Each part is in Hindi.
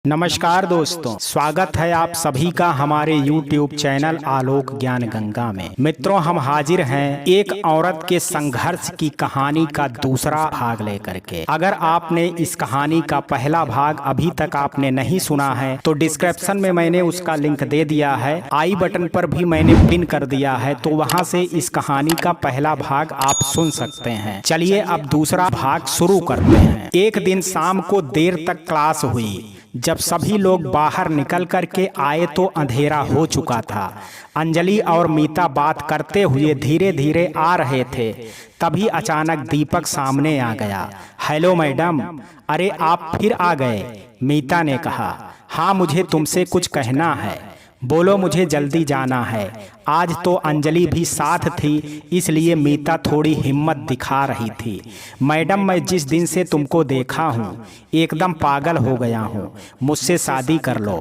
नमस्कार दोस्तों, स्वागत है आप सभी का हमारे YouTube चैनल आलोक ज्ञान गंगा में। मित्रों, हम हाजिर हैं एक औरत के संघर्ष की कहानी का दूसरा भाग लेकर के। अगर आपने इस कहानी का पहला भाग अभी तक आपने नहीं सुना है तो डिस्क्रिप्शन में मैंने उसका लिंक दे दिया है, आई बटन पर भी मैंने पिन कर दिया है, तो वहां से इस कहानी का पहला भाग आप सुन सकते हैं। चलिए अब दूसरा भाग शुरू करते हैं। एक दिन शाम को देर तक क्लास हुई। जब सभी लोग बाहर निकल करके आए तो अंधेरा हो चुका था। अंजलि और मीता बात करते हुए धीरे धीरे आ रहे थे। तभी अचानक दीपक सामने आ गया। Hello madam. अरे आप फिर आ गए, मीता ने कहा। हाँ, मुझे तुमसे कुछ कहना है। बोलो, मुझे जल्दी जाना है। आज तो अंजलि भी साथ थी, इसलिए मीता थोड़ी हिम्मत दिखा रही थी। मैडम, मैं जिस दिन से तुमको देखा हूँ एकदम पागल हो गया हूँ। मुझसे शादी कर लो।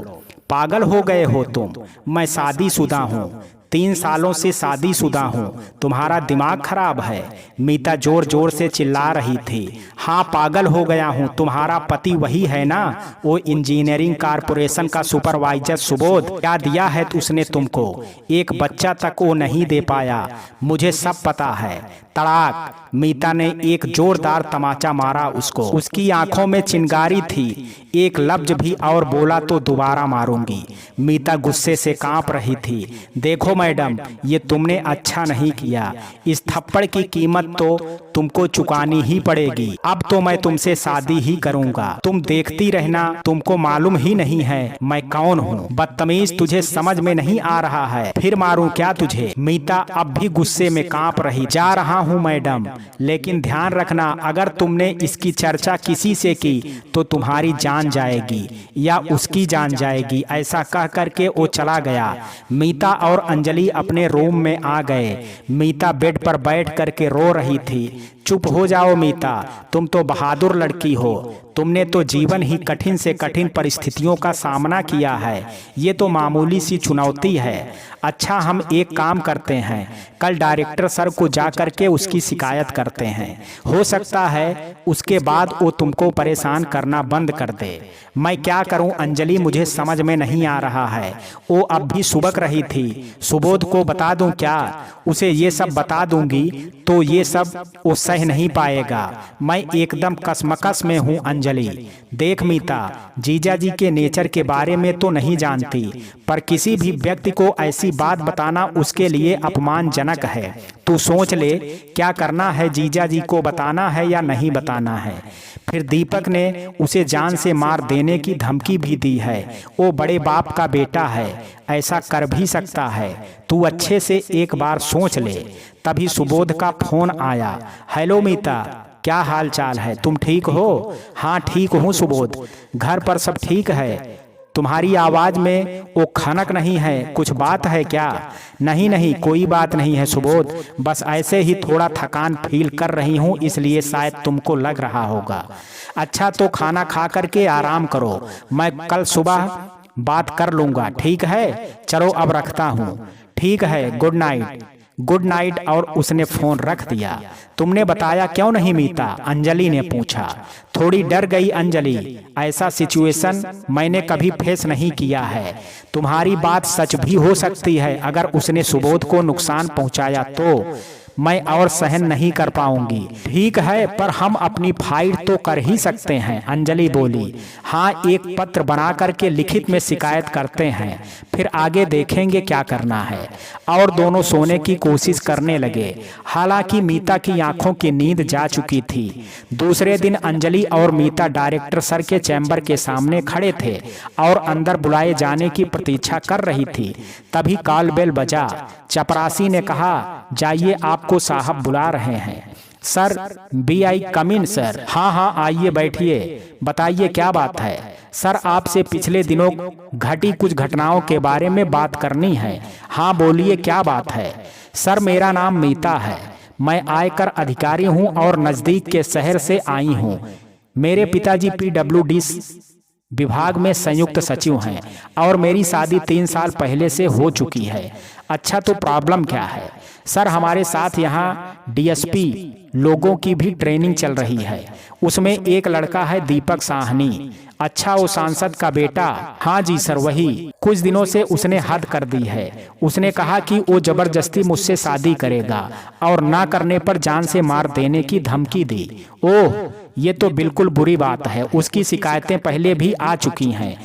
पागल हो गए हो तुम? मैं शादीशुदा हूँ, 3 सालों से शादीशुदा हूँ। तुम्हारा दिमाग खराब है? मीता जोर जोर से चिल्ला रही थी। हाँ, पागल हो गया हूँ। तुम्हारा पति वही है ना, वो इंजीनियरिंग कारपोरेशन का सुपरवाइजर सुबोध? क्या दिया है उसने तुमको? एक बच्चा तक वो नहीं दे पाया। मुझे सब पता है। तड़ाक! मीता ने एक जोरदार तमाचा मारा उसको। उसकी आंखों में चिंगारी थी। एक लफ्ज भी और बोला तो दोबारा मारूंगी। मीता गुस्से से कांप रही थी। देखो मैडम, ये तुमने अच्छा नहीं किया। इस थप्पड़ की कीमत तो तुमको चुकानी ही पड़ेगी। अब तो मैं तुमसे शादी ही करूंगा। तुम देखती रहना। तुमको मालूम ही नहीं है मैं कौन हूँ। बदतमीज, तुझे समझ में नहीं आ रहा है? फिर मारूं क्या तुझे? मीता अब भी गुस्से में कांप रही। जा रहा हूँ मैडम, लेकिन ध्यान रखना, अगर तुमने इसकी चर्चा किसी से की तो तुम्हारी जान जाएगी या उसकी जान जाएगी। ऐसा कह करके वो चला गया। मीता और अंजलि अपने रूम में आ गए। मीता बेड पर बैठ करके रो रही थी। चुप हो जाओ मीता, तुम तो बहादुर लड़की हो। तुमने तो जीवन ही कठिन से कठिन परिस्थितियों का सामना किया है। ये तो मामूली सी चुनौती है। अच्छा, हम एक काम करते हैं, कल डायरेक्टर सर को जा करके उसकी शिकायत करते हैं। हो सकता है उसके बाद वो तुमको परेशान करना बंद कर दे। मैं क्या करूं अंजलि, मुझे समझ में नहीं आ रहा है। वो अब भी सुबक रही थी। सुबोध को बता दूं क्या? उसे ये सब बता दूंगी तो ये सब वो सह नहीं पाएगा। मैं एकदम कसमकस में हूँ अंजलि। देख मीता, जीजा जी के नेचर के बारे में तो नहीं जानती, पर किसी भी व्यक्ति को ऐसी बात बताना उसके लिए अपमानजनक है। तू सोच ले, क्या करना है? जीजा जी को बताना है या नहीं बताना है? फिर दीपक ने उसे जान से मार देने की धमकी भी दी है। वो बड़े बाप का बेटा है, ऐसा कर भी सकता है। तू अच्छे से एक बार सोच ले। तभी सुबोध का फोन आया। हेलो मीता, क्या हाल चाल है? तुम ठीक हो? हाँ ठीक हूँ सुबोध। घर पर सब ठीक है? तुम्हारी आवाज में वो खनक नहीं है, कुछ बात है क्या? नहीं नहीं, कोई बात नहीं है सुबोध, बस ऐसे ही थोड़ा थकान फील कर रही हूँ, इसलिए शायद तुमको लग रहा होगा। अच्छा, तो खाना खा करके आराम करो, मैं कल सुबह बात कर लूंगा, ठीक है? चलो अब रखता हूँ। ठीक है, गुड नाइट। Good night. और उसने फोन रख दिया। तुमने बताया क्यों नहीं मीता? अंजलि ने पूछा। थोड़ी डर गई अंजलि, ऐसा सिचुएशन मैंने कभी फेस नहीं किया है। तुम्हारी बात सच भी हो सकती है। अगर उसने सुबोध को नुकसान पहुंचाया तो मैं और सहन नहीं कर पाऊंगी। ठीक है, पर हम अपनी फाइट तो कर ही सकते हैं, अंजलि बोली। हाँ, एक पत्र बना करके लिखित में शिकायत करते हैं, फिर आगे देखेंगे क्या करना है। और दोनों सोने की कोशिश करने लगे। हालांकि मीता की आंखों की नींद जा चुकी थी। दूसरे दिन अंजलि और मीता डायरेक्टर सर के चैम्बर के सामने खड़े थे और अंदर बुलाए जाने की प्रतीक्षा कर रही थी। तभी कॉल बेल बजा। चपरासी ने कहा, जाइए, आपको साहब बुला रहे हैं। Sir, be I come in sir? हाँ हाँ, आइए बैठिए। बताइए क्या बात है? सर, आपसे पिछले दिनों घटी कुछ घटनाओं के बारे में बात करनी है। हाँ बोलिए, क्या बात है? सर, मेरा नाम मीता है, मैं आयकर अधिकारी हूँ और नजदीक के शहर से आई हूँ। मेरे पिताजी PWD विभाग में संयुक्त सचिव हैं और मेरी शादी 3 साल पहले से हो चुकी है। अच्छा, तो प्रॉब्लम क्या है? सर, हमारे साथ यहाँ DSP लोगों की भी ट्रेनिंग चल रही है। उसमें एक लड़का है दीपक साहनी, अच्छा, वो सांसद का बेटा? हाँ जी सर, वही। कुछ दिनों से उसने हद कर दी है। उसने कहा कि वो जबरदस्ती मुझसे शादी करेगा और ना करने पर जान से मार देने की धमकी दी। ओह, ये तो बिल्कुल बुरी बात है। उसकी शिकायतें पहले भी आ चुकी हैं।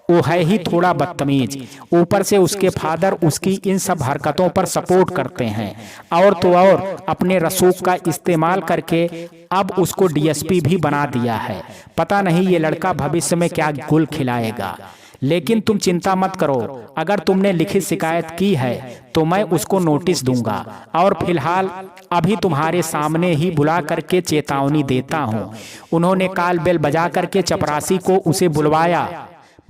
वो है ही थोड़ा बदतमीज, ऊपर से उसके फादर उसकी इन सब हरकतों पर सपोर्ट करते हैं। और तो और अपने रसूख का इस्तेमाल करके अब उसको डीएसपी भी बना दिया है। पता नहीं ये लड़का भविष्य में क्या गुल खिलाएगा। लेकिन तुम चिंता मत करो, अगर तुमने लिखित शिकायत की है तो मैं उसको नोटिस दूंगा और फिलहाल अभी तुम्हारे सामने ही बुला करके चेतावनी देता हूँ। उन्होंने काल बेल बजा करके चपरासी को उसे बुलवाया।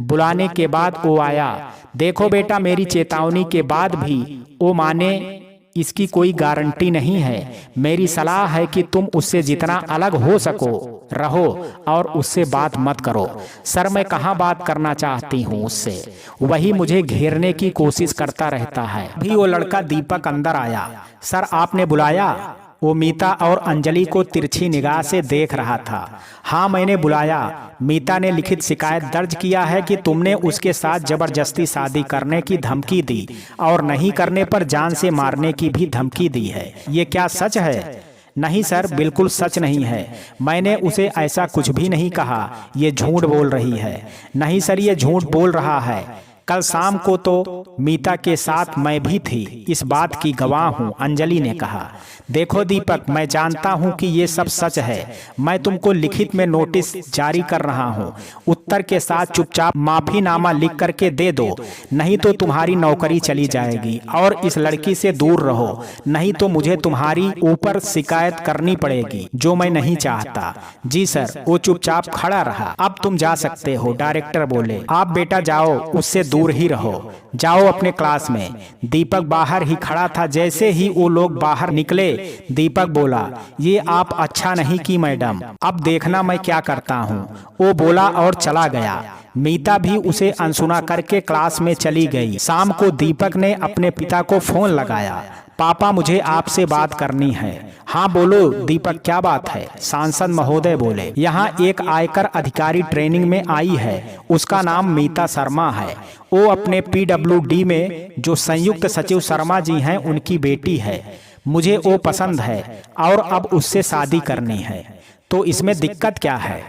बुलाने के बाद वो आया। देखो बेटा, मेरी चेतावनी के बाद भी वो माने इसकी कोई गारंटी नहीं है। मेरी सलाह है कि तुम उससे जितना अलग हो सको रहो और उससे बात मत करो। सर, मैं कहाँ बात करना चाहती हूँ उससे, वही मुझे घेरने की कोशिश करता रहता है। अभी वो लड़का दीपक अंदर आया। सर, आपने बुलाया? वो मीता और अंजलि को तिरछी निगाह से देख रहा था। हाँ, मैंने बुलाया। मीता ने लिखित शिकायत दर्ज किया है कि तुमने उसके साथ जबरदस्ती शादी करने की धमकी दी और नहीं करने पर जान से मारने की भी धमकी दी है। ये क्या सच है? नहीं सर, बिल्कुल सच नहीं है। मैंने उसे ऐसा कुछ भी नहीं कहा। ये झूठ बोल रही है। नहीं सर, ये झूठ बोल रहा है। कल शाम को तो मीता के साथ मैं भी थी, इस बात की गवाह हूँ, अंजलि ने कहा। देखो दीपक, मैं जानता हूँ कि ये सब सच है। मैं तुमको लिखित में नोटिस जारी कर रहा हूँ। उत्तर के साथ चुपचाप माफीनामा लिख करके दे दो, नहीं तो तुम्हारी नौकरी चली जाएगी। और इस लड़की से दूर रहो, नहीं तो मुझे तुम्हारी ऊपर शिकायत करनी पड़ेगी, जो मैं नहीं चाहता। जी सर। वो चुपचाप खड़ा रहा। अब तुम जा सकते हो, डायरेक्टर बोले। आप बेटा जाओ, उससे दूर ही रहो, जाओ अपने क्लास में। दीपक बाहर ही खड़ा था। जैसे ही वो लोग बाहर निकले, दीपक बोला, ये आप अच्छा नहीं की मैडम, अब देखना मैं क्या करता हूँ। वो बोला और चला गया। मीता भी उसे अनसुना करके क्लास में चली गई। शाम को दीपक ने अपने पिता को फोन लगाया। पापा, मुझे आपसे बात करनी है। हाँ बोलो दीपक, क्या बात है? सांसद महोदय बोले, यहाँ एक आयकर अधिकारी ट्रेनिंग में आई है। उसका नाम मीता शर्मा है। वो अपने पीडब्ल्यूडी में जो संयुक्त सचिव शर्मा जी हैं, उनकी बेटी है। मुझे वो पसंद है और अब उससे शादी करनी है। तो इसमें दिक्कत क्या है?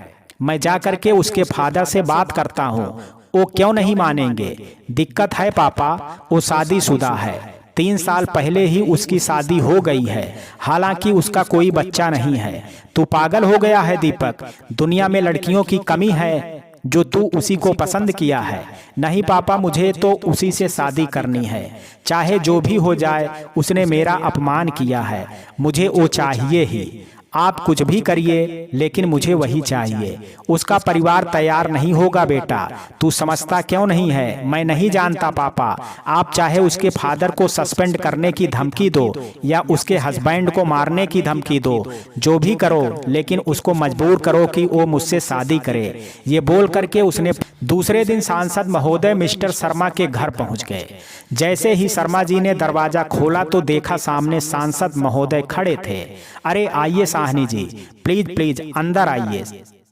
मैं जा करके उसके फादर से बात करता हूँ। वो क्यों नहीं मानेंगे? दिक्कत है पापा, वो शादीशुदा है। 3 साल पहले ही उसकी शादी हो गई है। हालांकि उसका कोई बच्चा नहीं है। तू पागल हो गया है दीपक? दुनिया में लड़कियों की कमी है जो तू उसी को पसंद किया है? नहीं पापा, मुझे तो उसी से शादी करनी है। चाहे जो भी हो जाए, उसने मेरा अपमान किया है, मुझे वो चाहिए ही। आप कुछ भी करिए, लेकिन मुझे वही चाहिए। उसका परिवार तैयार नहीं होगा बेटा, तू समझता क्यों नहीं है? मैं नहीं जानता पापा। आप चाहे उसके फादर को सस्पेंड करने की धमकी दो या उसके हस्बैंड को मारने की धमकी दो, जो भी करो, लेकिन उसको मजबूर करो कि वो मुझसे शादी करे। ये बोल करके उसने दूसरे दिन सांसद महोदय मिस्टर शर्मा के घर पहुंच गए। जैसे ही शर्मा जी ने दरवाजा खोला तो देखा सामने सांसद महोदय खड़े थे। अरे आइए साहनी जी, प्लीज प्लीज अंदर आइए,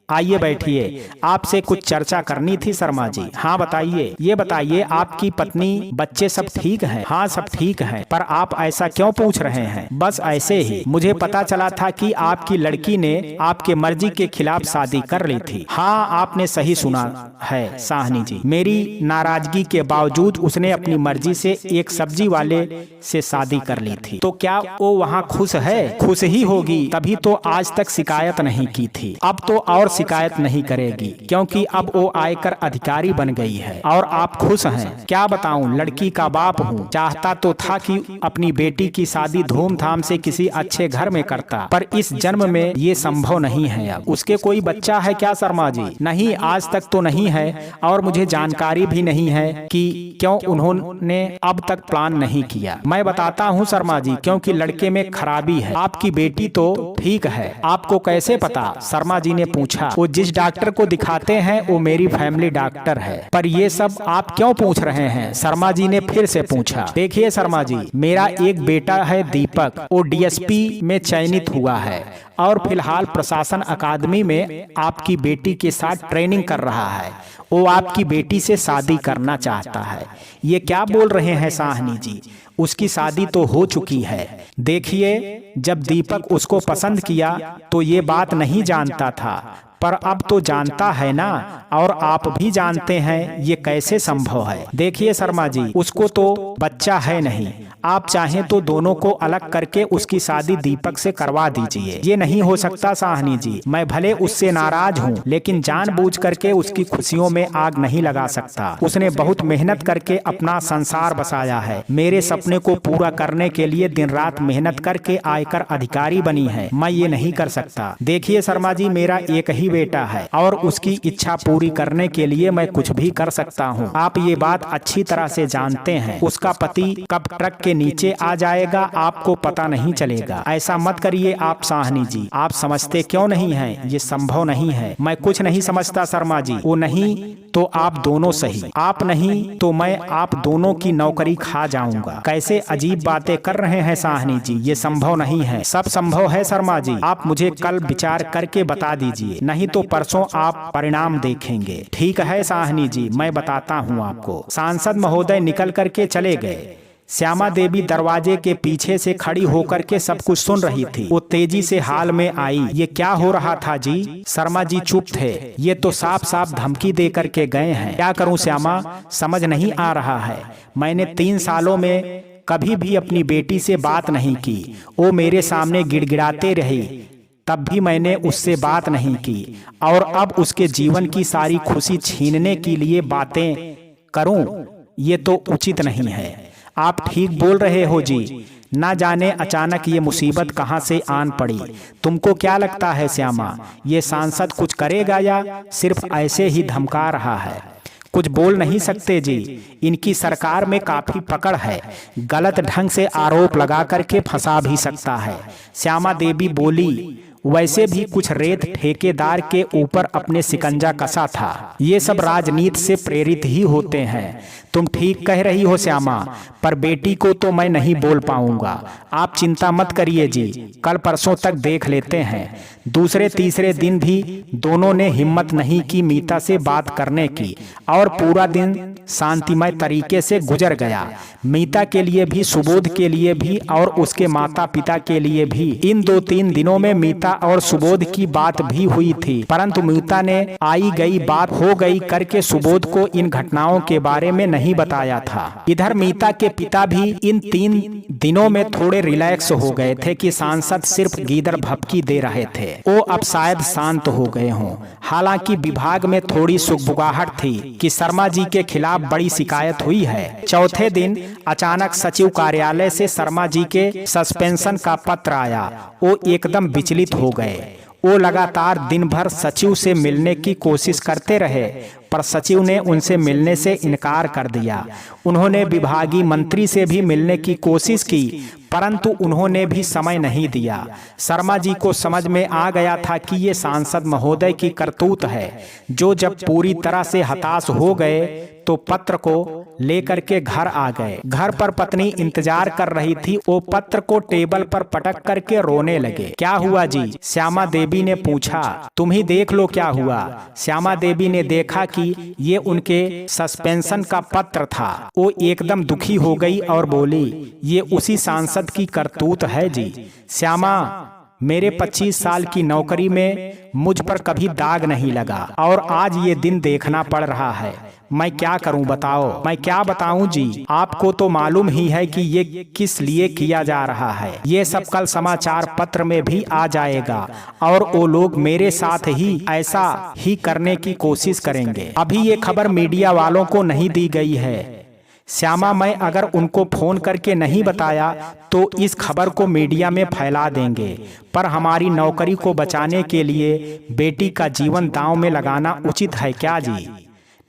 आइए बैठिए, आपसे कुछ चर्चा करनी थी शर्मा जी। हाँ बताइए। ये बताइए, आपकी पत्नी बच्चे सब ठीक हैं? हाँ सब ठीक हैं, पर आप ऐसा क्यों पूछ रहे हैं? बस ऐसे ही, मुझे पता चला था कि आपकी लड़की ने आपके मर्जी के खिलाफ शादी कर ली थी। हाँ आपने सही सुना है साहनी जी, मेरी नाराजगी के बावजूद उसने अपनी मर्जी से एक सब्जी वाले से शादी कर ली थी। तो क्या वो वहाँ खुश है? खुश ही होगी, तभी तो आज तक शिकायत नहीं की थी। अब तो और शिकायत नहीं करेगी, क्योंकि अब वो आयकर अधिकारी बन गई है। और आप खुश हैं? क्या बताऊं, लड़की का बाप हूँ। चाहता तो था कि अपनी बेटी की शादी धूमधाम से किसी अच्छे घर में करता, पर इस जन्म में ये संभव नहीं है। अब उसके कोई बच्चा है क्या शर्मा जी? नहीं, आज तक तो नहीं है, और मुझे जानकारी भी नहीं है कि क्यों उन्होंने अब तक प्लान नहीं किया। मैं बताता हूँ शर्मा जी, क्योंकि लड़के में खराबी है। आपकी बेटी तो ठीक है, आपको कैसे पता? शर्मा जी ने पूछा। पूछा, वो जिस डॉक्टर को दिखाते हैं वो मेरी फैमिली डॉक्टर है। पर ये सब आप क्यों पूछ रहे हैं? शर्मा जी ने फिर से पूछा। देखिए शर्मा जी, मेरा एक बेटा है दीपक, वो डीएसपी में चयनित हुआ है और फिलहाल प्रशासन अकादमी में आपकी बेटी के साथ ट्रेनिंग कर रहा है। वो आपकी बेटी से शादी करना चाहता है। ये क्या बोल रहे हैं साहनी जी? उसकी शादी तो हो चुकी है। देखिए, जब दीपक उसको पसंद किया तो ये बात नहीं जानता था, पर अब तो जानता है ना, और आप भी जानते हैं ये कैसे संभव है। देखिए शर्मा जी, उसको तो बच्चा है नहीं, आप चाहें तो दोनों को अलग करके उसकी शादी दीपक से करवा दीजिए। ये नहीं हो सकता साहनी जी, मैं भले उससे नाराज हूँ लेकिन जानबूझ करके उसकी खुशियों में आग नहीं लगा सकता। उसने बहुत मेहनत करके अपना संसार बसाया है, मेरे सपने को पूरा करने के लिए दिन रात मेहनत करके आयकर अधिकारी बनी है, मैं ये नहीं कर सकता। देखिए शर्मा जी, मेरा एक ही बेटा है और उसकी इच्छा पूरी करने के लिए मैं कुछ भी कर सकता हूँ। आप ये बात अच्छी तरह से जानते हैं। उसका पति कब ट्रक के नीचे आ जाएगा आपको पता नहीं चलेगा। ऐसा मत करिए आप साहनी जी, आप समझते क्यों नहीं हैं? ये संभव नहीं है। मैं कुछ नहीं समझता शर्मा जी। वो नहीं तो आप दोनों सही, आप नहीं तो मैं आप दोनों की नौकरी खा जाऊंगा। कैसे अजीब बातें कर रहे हैं साहनी जी, ये संभव नहीं है। सब संभव है शर्मा जी, आप मुझे कल विचार करके बता दीजिए, नहीं तो परसों आप परिणाम देखेंगे। ठीक है साहनी जी, मैं बताता हूँ आपको। सांसद महोदय निकल करके चले गए। श्यामा देवी दरवाजे के पीछे से खड़ी होकर के सब कुछ सुन रही थी। वो तेजी से हाल में आई। ये क्या हो रहा था जी? शर्मा जी चुप थे। ये तो साफ साफ धमकी दे करके गए हैं। क्या करूं श्यामा, समझ नहीं आ रहा है। मैंने 3 सालों में कभी भी अपनी बेटी से बात नहीं की। वो मेरे सामने गिड़गिड़ाते रही, तब भी मैंने उससे बात नहीं की, और अब उसके जीवन की सारी खुशी छीनने के लिए बातें करूं? ये तो उचित नहीं है। आप ठीक बोल रहे हो जी। ना जाने अचानक ये मुसीबत कहां से आन पड़ी। तुमको क्या लगता है श्यामा, ये सांसद कुछ करेगा या सिर्फ ऐसे ही धमका रहा है? कुछ बोल नहीं सकते जी, इनकी सरकार में काफी पकड़ है, गलत ढंग से आरोप लगा करके फंसा भी सकता है। श्यामा देवी बोली, वैसे भी कुछ रेत ठेकेदार के ऊपर अपने शिकंजा कसा था। ये सब राजनीति से प्रेरित ही होते हैं। तुम ठीक कह रही हो श्यामा, पर बेटी को तो मैं नहीं बोल पाऊंगा। आप चिंता मत करिए जी, कल परसों तक देख लेते हैं। दूसरे तीसरे दिन भी दोनों ने हिम्मत नहीं की मीता से बात करने की, और पूरा दिन शांतिमय तरीके से गुजर गया। मीता के लिए भी, सुबोध के लिए भी, और उसके माता पिता के लिए भी। इन 2-3 दिनों में मीता और सुबोध की बात भी हुई थी, परंतु मीता ने आई गई बात हो गई करके सुबोध को इन घटनाओं के बारे में नहीं बताया था। इधर मीता के पिता भी इन 3 दिनों में थोड़े रिलैक्स हो गए थे कि सांसद सिर्फ गीदड़ भभकी दे रहे थे। वो अब शायद शांत हो गए हों। हालांकि विभाग में थोड़ी सुगबुगाहट थी कि शर्मा जी के खिलाफ बड़ी शिकायत हुई है। चौथे दिन अचानक सचिव कार्यालय से शर्मा जी के सस्पेंशन का पत्र आया। वो एकदम विचलित हो गए। वो लगातार दिन भर सचिव से मिलने की कोशिश करते रहे, पर सचिव ने उनसे मिलने से इनकार कर दिया। उन्होंने विभागीय मंत्री से भी मिलने की कोशिश की, परंतु उन्होंने भी समय नहीं दिया। शर्मा जी को समझ में आ गया था कि ये सांसद महोदय की करतूत है, जो जब पूरी तरह से हताश हो गए तो पत्र को लेकर के घर आ गए। घर पर पत्नी इंतजार कर रही थी। वो पत्र को टेबल पर पटक करके रोने लगे। क्या हुआ जी? श्यामा देवी ने पूछा। तुम ही देख लो क्या हुआ। श्यामा देवी ने देखा कि ये उनके सस्पेंशन का पत्र था। वो एकदम दुखी हो गई और बोली, ये उसी सांसद की करतूत है जी। श्यामा, मेरे 25 साल की नौकरी में मुझ पर कभी दाग नहीं लगा, और आज ये दिन देखना पड़ रहा है। मैं क्या करूं बताओ? मैं क्या बताऊं जी? आपको तो मालूम ही है कि ये किस लिए किया जा रहा है। ये सब कल समाचार पत्र में भी आ जाएगा, और वो लोग मेरे साथ ही ऐसा ही करने की कोशिश करेंगे। अभी ये खबर मीडिया वालों को नहीं दी गई है श्यामा। मैं अगर उनको फोन करके नहीं बताया तो इस खबर को मीडिया में फैला देंगे, पर हमारी नौकरी को बचाने के लिए बेटी का जीवन दांव में लगाना उचित है क्या जी?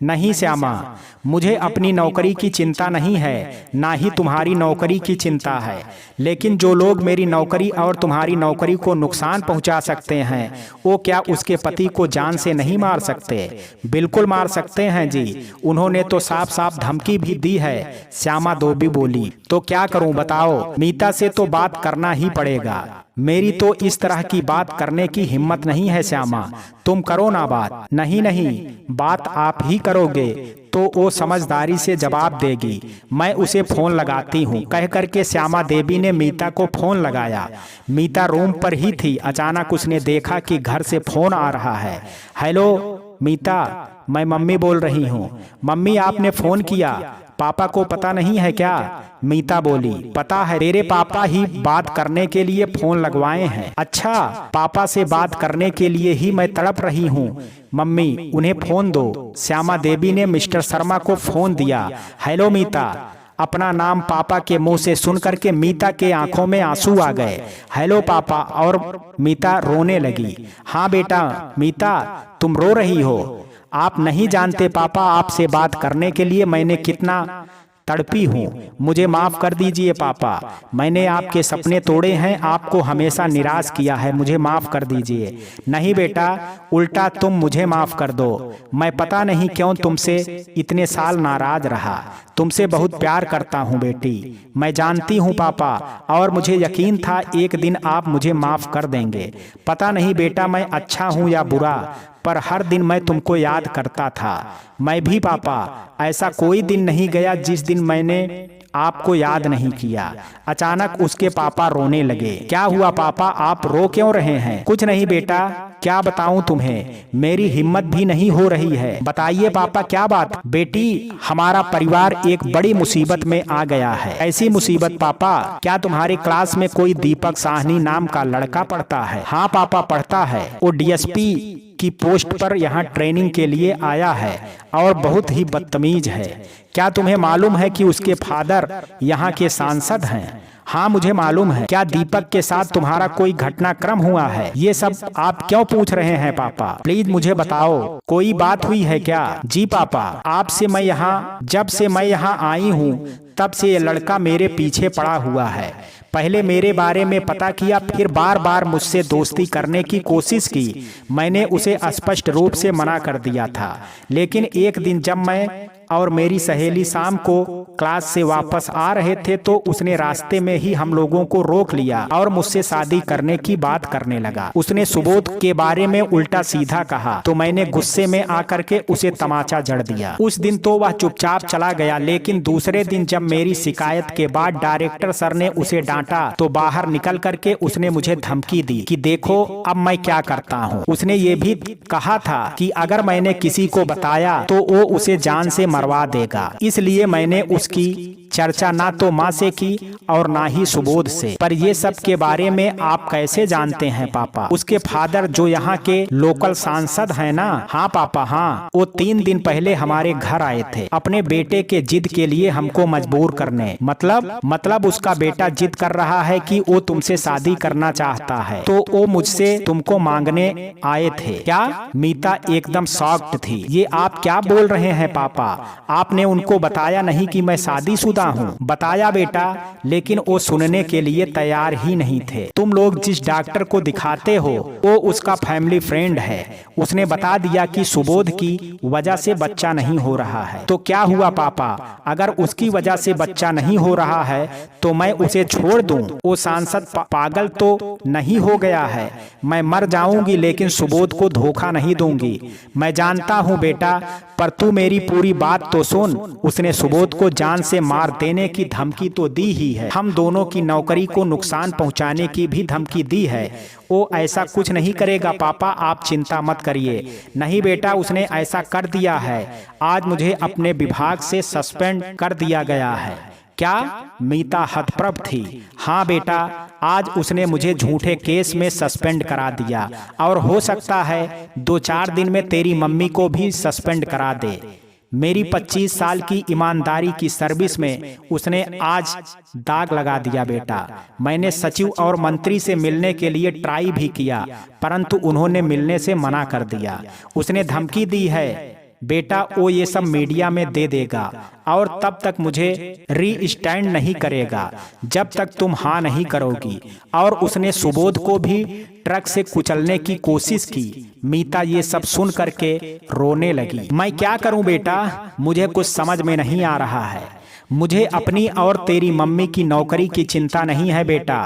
नहीं श्यामा, मुझे अपनी नौकरी की चिंता नहीं है, ना ही तुम्हारी नौकरी की चिंता है। लेकिन जो लोग मेरी नौकरी और तुम्हारी नौकरी को नुकसान पहुंचा सकते हैं, वो क्या उसके पति को जान से नहीं मार सकते? बिल्कुल मार सकते हैं जी। उन्होंने तो साफ साफ धमकी भी दी है, श्यामा धोबी बोली। तो क्या करूं बताओ? मीता से तो बात करना ही पड़ेगा। मेरी तो इस तरह की बात करने की हिम्मत नहीं है श्यामा, तुम करो ना बात। नहीं नहीं, बात आप ही करोगे तो वो समझदारी से जवाब देगी। मैं उसे फोन लगाती हूँ, कह करके श्यामा देवी ने मीता को फोन लगाया। मीता रूम पर ही थी, अचानक उसने देखा कि घर से फोन आ रहा है। हेलो मीता, मैं मम्मी बोल रही हूँ। मम्मी आपने फोन किया, पापा को पता नहीं है क्या? मीता बोली, पता है, तेरे पापा ही बात करने के लिए फोन लगवाए हैं। अच्छा, पापा से बात करने के लिए ही मैं तड़प रही हूँ। मम्मी उन्हें फोन दो। श्यामा देवी ने मिस्टर शर्मा को फोन दिया। हेलो मीता। अपना नाम पापा के मुंह से सुन करके मीता के आंखों में आंसू आ गए। हेलो पापा, और मीता रोने लगी। हाँ बेटा मीता, तुम रो रही हो? आप नहीं जानते पापा, आपसे बात करने के लिए मैंने कितना तड़पी हूँ। मुझे माफ कर दीजिए पापा, मैंने आपके सपने तोड़े हैं, आपको हमेशा निराश किया है, मुझे माफ कर दीजिए। नहीं बेटा, उल्टा तुम मुझे माफ कर दो। मैं पता नहीं क्यों तुमसे इतने साल नाराज रहा, तुमसे बहुत प्यार करता हूँ बेटी। मैं जानती हूँ पापा, और मुझे यकीन था एक दिन आप मुझे माफ कर देंगे। पता नहीं बेटा मैं अच्छा हूँ या बुरा, पर हर दिन मैं तुमको याद करता था। मैं भी पापा, ऐसा कोई दिन नहीं गया जिस दिन मैंने आपको याद नहीं किया। अचानक उसके पापा रोने लगे। क्या हुआ पापा, आप रो क्यों रहे हैं? कुछ नहीं बेटा, क्या बताऊं तुम्हें, मेरी हिम्मत भी नहीं हो रही है। बताइए पापा क्या बात? बेटी, हमारा परिवार एक बड़ी मुसीबत में आ गया है। ऐसी मुसीबत पापा? क्या तुम्हारे क्लास में कोई दीपक साहनी नाम का लड़का पढ़ता है? हाँ पापा पढ़ता है, वो डीएसपी की पोस्ट पर यहाँ ट्रेनिंग के लिए आया है और बहुत ही बदतमीज है। क्या तुम्हें मालूम है कि उसके फादर यहाँ के सांसद हैं? हाँ मुझे मालूम है। क्या दीपक के साथ तुम्हारा कोई घटनाक्रम हुआ है? ये सब आप क्यों पूछ रहे हैं पापा? प्लीज मुझे बताओ, कोई बात हुई है क्या? जी पापा, जब से मैं यहाँ आई हूँ तब से ये लड़का मेरे पीछे पड़ा हुआ है। पहले मेरे बारे में पता किया, फिर बार बार मुझसे दोस्ती करने की कोशिश की। मैंने उसे स्पष्ट रूप से मना कर दिया था, लेकिन एक दिन जब मैं और मेरी सहेली शाम को क्लास से वापस आ रहे थे तो उसने रास्ते में ही हम लोगों को रोक लिया और मुझसे शादी करने की बात करने लगा। उसने सुबोध के बारे में उल्टा सीधा कहा, तो मैंने गुस्से में आकर के उसे तमाचा जड़ दिया। उस दिन तो वह चुपचाप चला गया, लेकिन दूसरे दिन जब मेरी शिकायत के बाद डायरेक्टर सर ने उसे डांटा तो बाहर निकल करके उसने मुझे धमकी दी कि देखो अब मैं क्या करता हूँ। उसने ये भी कहा था कि अगर मैंने किसी को बताया तो वो उसे जान से मरवा देगा। इसलिए मैंने उसकी चर्चा ना तो माँ से की और ना ही सुबोध से। पर ये सब के बारे में आप कैसे जानते हैं पापा? उसके फादर जो यहाँ के लोकल सांसद हैं ना? हाँ पापा हाँ, वो 3 दिन पहले हमारे घर आए थे अपने बेटे के जिद के लिए हमको मजबूर करने। मतलब उसका बेटा जिद कर रहा है कि वो तुमसे शादी करना चाहता है, तो वो मुझसे तुमको मांगने आए थे। क्या? मीता एकदम शॉक्ड थी। ये आप क्या बोल रहे हैं पापा? आपने उनको बताया नहीं कि मैं शादीशुदा हूँ? बताया बेटा, लेकिन वो सुनने के लिए तैयार ही नहीं थे। तुम लोग जिस डॉक्टर को दिखाते हो वो उसका फैमिली फ्रेंड है। उसने बता दिया कि सुबोध की वजह से बच्चा नहीं हो रहा है। तो क्या हुआ पापा? अगर उसकी वजह से बच्चा नहीं हो रहा है तो मैं उसे छोड़ दूं? वो सांसद पागल तो नहीं हो गया है? मैं मर जाऊंगी लेकिन सुबोध को धोखा नहीं दूंगी। मैं जानता हूं बेटा, पर तू मेरी पूरी बात तो सुन। उसने सुबोध को जान से मार देने की धमकी तो दी ही है, हम दोनों की नौकरी को नुकसान पहुंचाने की भी धमकी दी है। वो ऐसा कुछ नहीं करेगा पापा, आप चिंता मत करिए। नहीं बेटा, उसने ऐसा कर दिया है। आज मुझे अपने विभाग से सस्पेंड कर दिया गया है। क्या? मीता हतप्रभ थी। हाँ बेटा, आज उसने मुझे झूठे केस में सस्पेंड करा दिया और हो सकता है 2-4 दिन में तेरी मम्मी को भी सस्पेंड करा दे। मेरी 25 साल की ईमानदारी की सर्विस में उसने आज दाग लगा दिया बेटा। मैंने सचिव और मंत्री से मिलने के लिए ट्राई भी किया, परंतु उन्होंने मिलने से मना कर दिया। उसने धमकी दी है बेटा वो ये सब मीडिया में दे देगा और तब तक मुझे री-स्टैंड नहीं करेगा जब तक तुम हाँ नहीं करोगी। और उसने सुबोध को भी ट्रक से कुचलने की कोशिश की। मीता ये सब सुन करके रोने लगी। मैं क्या करूं बेटा, मुझे कुछ समझ में नहीं आ रहा है। मुझे अपनी और तेरी मम्मी की नौकरी की चिंता नहीं है बेटा,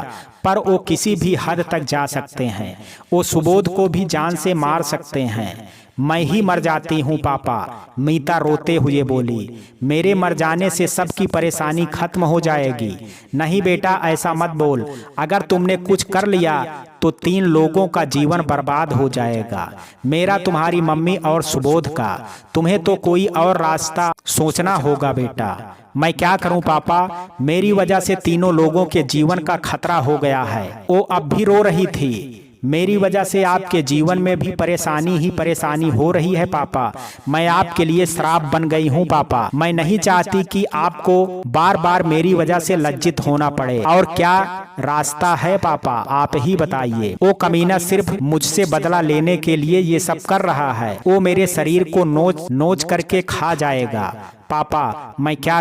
पर वो किसी भी हद तक जा सकते हैं। वो सुबोध को भी जान से मार सकते हैं। मैं ही मर जाती हूँ पापा, मीता रोते हुए बोली। मेरे मर जाने से सबकी परेशानी खत्म हो जाएगी। नहीं बेटा, ऐसा मत बोल। अगर तुमने कुछ कर लिया तो 3 लोगों का जीवन बर्बाद हो जाएगा, मेरा, तुम्हारी मम्मी और सुबोध का। तुम्हें तो कोई और रास्ता सोचना होगा बेटा। मैं क्या करूं पापा, मेरी वजह से 3 लोगों के जीवन का खतरा हो गया है। वो अब भी रो रही थी। मेरी वजह से आपके जीवन में भी परेशानी ही परेशानी हो रही है पापा। मैं आपके लिए श्राप बन गई हूँ पापा। मैं नहीं चाहती कि आपको बार बार मेरी वजह से लज्जित होना पड़े। और क्या रास्ता है पापा, आप ही बताइए। वो कमीना सिर्फ मुझसे बदला लेने के लिए ये सब कर रहा है। वो मेरे शरीर को नोच नोच करके खा जाएगा। पापा मैं क्या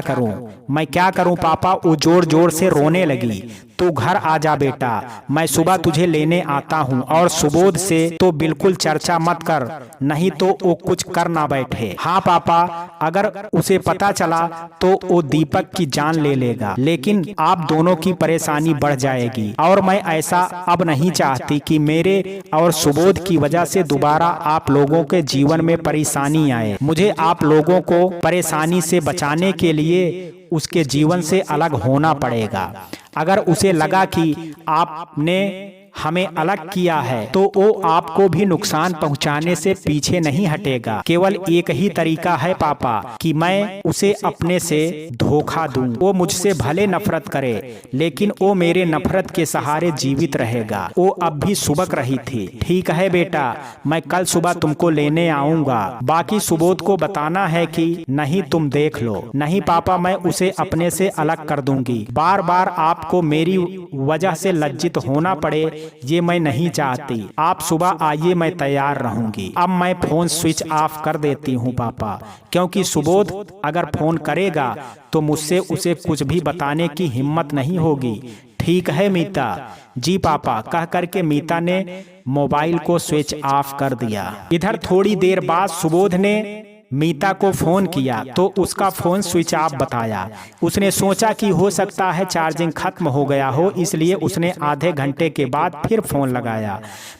करूं पापा। वो जोर जोर से रोने लगी। तू घर आ जा बेटा, मैं सुबह तुझे लेने आता हूँ। और सुबोध से तो बिल्कुल चर्चा मत कर, नहीं तो वो कुछ कर ना बैठे। हाँ पापा, अगर उसे पता चला तो वो दीपक की जान ले लेगा, लेकिन आप दोनों की परेशानी बढ़ जाएगी। और मैं ऐसा अब नहीं चाहती कि मेरे और सुबोध की वजह से दोबारा आप लोगों के जीवन में परेशानी आए। मुझे आप लोगों को परेशानी से बचाने के लिए उसके जीवन से अलग होना पड़ेगा। अगर उसे लगा कि आपने हमें अलग किया है तो वो आपको भी नुकसान पहुंचाने से पीछे नहीं हटेगा। केवल एक ही तरीका है पापा कि मैं उसे अपने से धोखा दूं। वो मुझसे भले नफरत करे, लेकिन वो मेरे नफरत के सहारे जीवित रहेगा। वो अब भी सुबक रही थी। ठीक है बेटा, मैं कल सुबह तुमको लेने आऊंगा। बाकी सुबोध को बताना है कि नहीं तुम देख लो। नहीं पापा, मैं उसे अपने से अलग कर दूंगी। बार बार आपको मेरी वजह से लज्जित होना पड़े, ये मैं नहीं चाहती। आप सुबह आइए, मैं तैयार रहूंगी। अब मैं फोन स्विच ऑफ कर देती हूँ पापा, क्योंकि सुबोध अगर फोन करेगा तो मुझसे उसे कुछ भी बताने की हिम्मत नहीं होगी। ठीक है मीता? जी पापा, कह करके मीता ने मोबाइल को स्विच ऑफ कर दिया। इधर थोड़ी देर बाद सुबोध ने मीता को फोन किया तो उसका फोन स्विच ऑफ बताया। उसने सोचा कि हो सकता है चार्जिंग खत्म हो गया हो, इसलिए उसने आधे घंटे के बाद फिर फोन लगाया।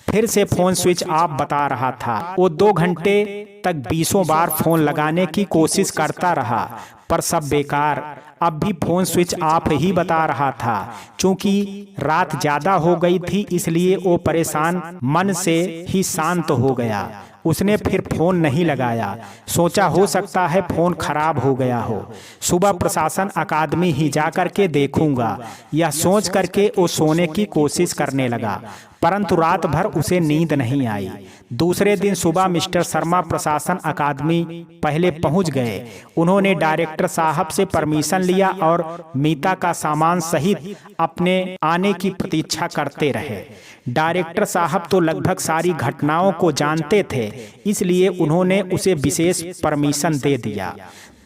फिर से फोन स्विच ऑफ बता रहा था। वो 2 घंटे तक 20 बार फोन लगाने की कोशिश करता रहा, पर सब बेकार। अब भी फोन स्विच ऑफ ही बता रहा था। चूंकि रात ज्यादा हो गई थी, इसलिए वो परेशान मन से ही शांत हो गया। उसने फिर फोन नहीं लगाया। सोचा हो सकता है फोन खराब हो गया हो। सुबह प्रशासन अकादमी ही जाकर के देखूंगा, यह सोच करके वो सोने की कोशिश करने लगा, परंतु रात भर उसे नींद नहीं आई। दूसरे दिन सुबह मिस्टर शर्मा प्रशासन अकादमी पहले पहुंच गए। उन्होंने डायरेक्टर साहब से परमिशन लिया और मीता का सामान सहित अपने आने की प्रतीक्षा करते रहे। डायरेक्टर साहब तो लगभग सारी घटनाओं को जानते थे, इसलिए उन्होंने उसे विशेष परमिशन दे दिया।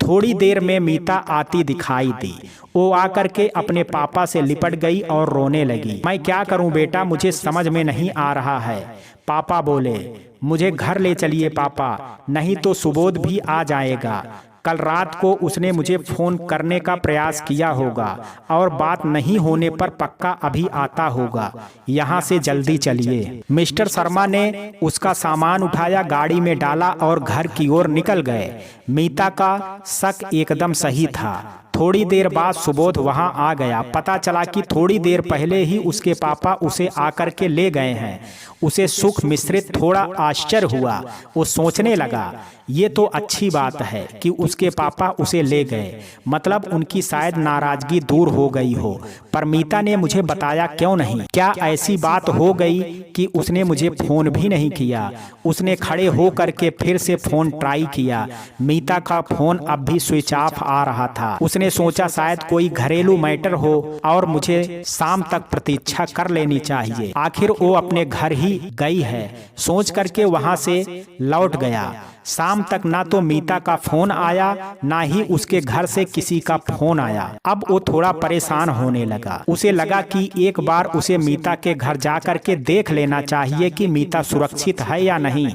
थोड़ी देर में मीता आती दिखाई दी। वो आकर के अपने पापा से लिपट गई और रोने लगी। मैं क्या करूं बेटा, मुझे समझ में नहीं आ रहा है। पापा बोले, मुझे घर ले चलिए पापा, नहीं तो सुबोध भी आ जाएगा। कल रात को उसने मुझे फोन करने का प्रयास किया होगा और बात नहीं होने पर पक्का अभी आता होगा। यहाँ से जल्दी चलिए। मिस्टर शर्मा ने उसका सामान उठाया, गाड़ी में डाला और घर की ओर निकल गए। मीता का शक एकदम सही था। थोड़ी देर बाद सुबोध वहां आ गया। पता चला कि थोड़ी देर पहले ही उसके पापा उसे आकर के ले गए हैं। उसे सुख मिश्रित थोड़ा आश्चर्य हुआ। वो सोचने लगा, ये तो अच्छी बात है कि उसके पापा उसे ले गए, मतलब उनकी शायद नाराजगी दूर हो गई हो। पर मीता ने मुझे बताया क्यों नहीं? क्या ऐसी बात हो गई कि उसने मुझे फोन भी नहीं किया? उसने खड़े हो करके फिर से फोन ट्राई किया। मीता का फोन अब भी स्विच ऑफ आ रहा था। उसने सोचा शायद कोई घरेलू मैटर हो और मुझे शाम तक प्रतीक्षा कर लेनी चाहिए। आखिर वो अपने घर ही गई है, सोच करके वहां से लौट गया। शाम तक ना तो मीता का फोन आया, ना ही उसके घर से किसी का फोन आया। अब वो थोड़ा परेशान होने लगा। उसे लगा कि एक बार उसे मीता के घर जाकर के देख लेना चाहिए कि मीता सुरक्षित है या नहीं।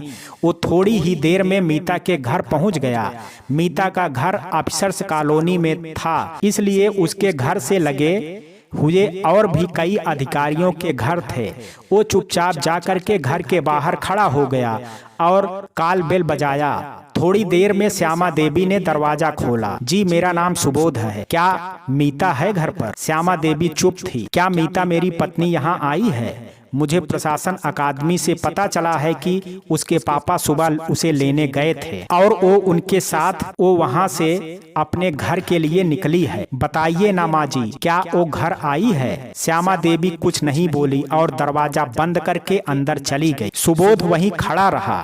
वो थोड़ी ही देर में मीता के घर पहुंच गया। मीता का घर ऑफिसर्स कॉलोनी में था, इसलिए उसके घर से लगे हुए और भी कई अधिकारियों के घर थे। वो चुपचाप जाकर के घर के बाहर खड़ा हो गया और कॉल बेल बजाया। थोड़ी देर में श्यामा देवी ने दरवाजा खोला। जी, मेरा नाम सुबोध है, क्या मीता है घर पर? श्यामा देवी चुप थी। क्या मीता मेरी पत्नी यहाँ आई है? मुझे प्रशासन अकादमी से पता चला है कि उसके पापा सुबह उसे लेने गए थे और वो उनके साथ वो वहाँ से अपने घर के लिए निकली है। बताइए ना माँ जी, क्या वो घर आई है? श्यामा देवी कुछ नहीं बोली और दरवाजा बंद करके अंदर चली गई। सुबोध वहीं खड़ा रहा।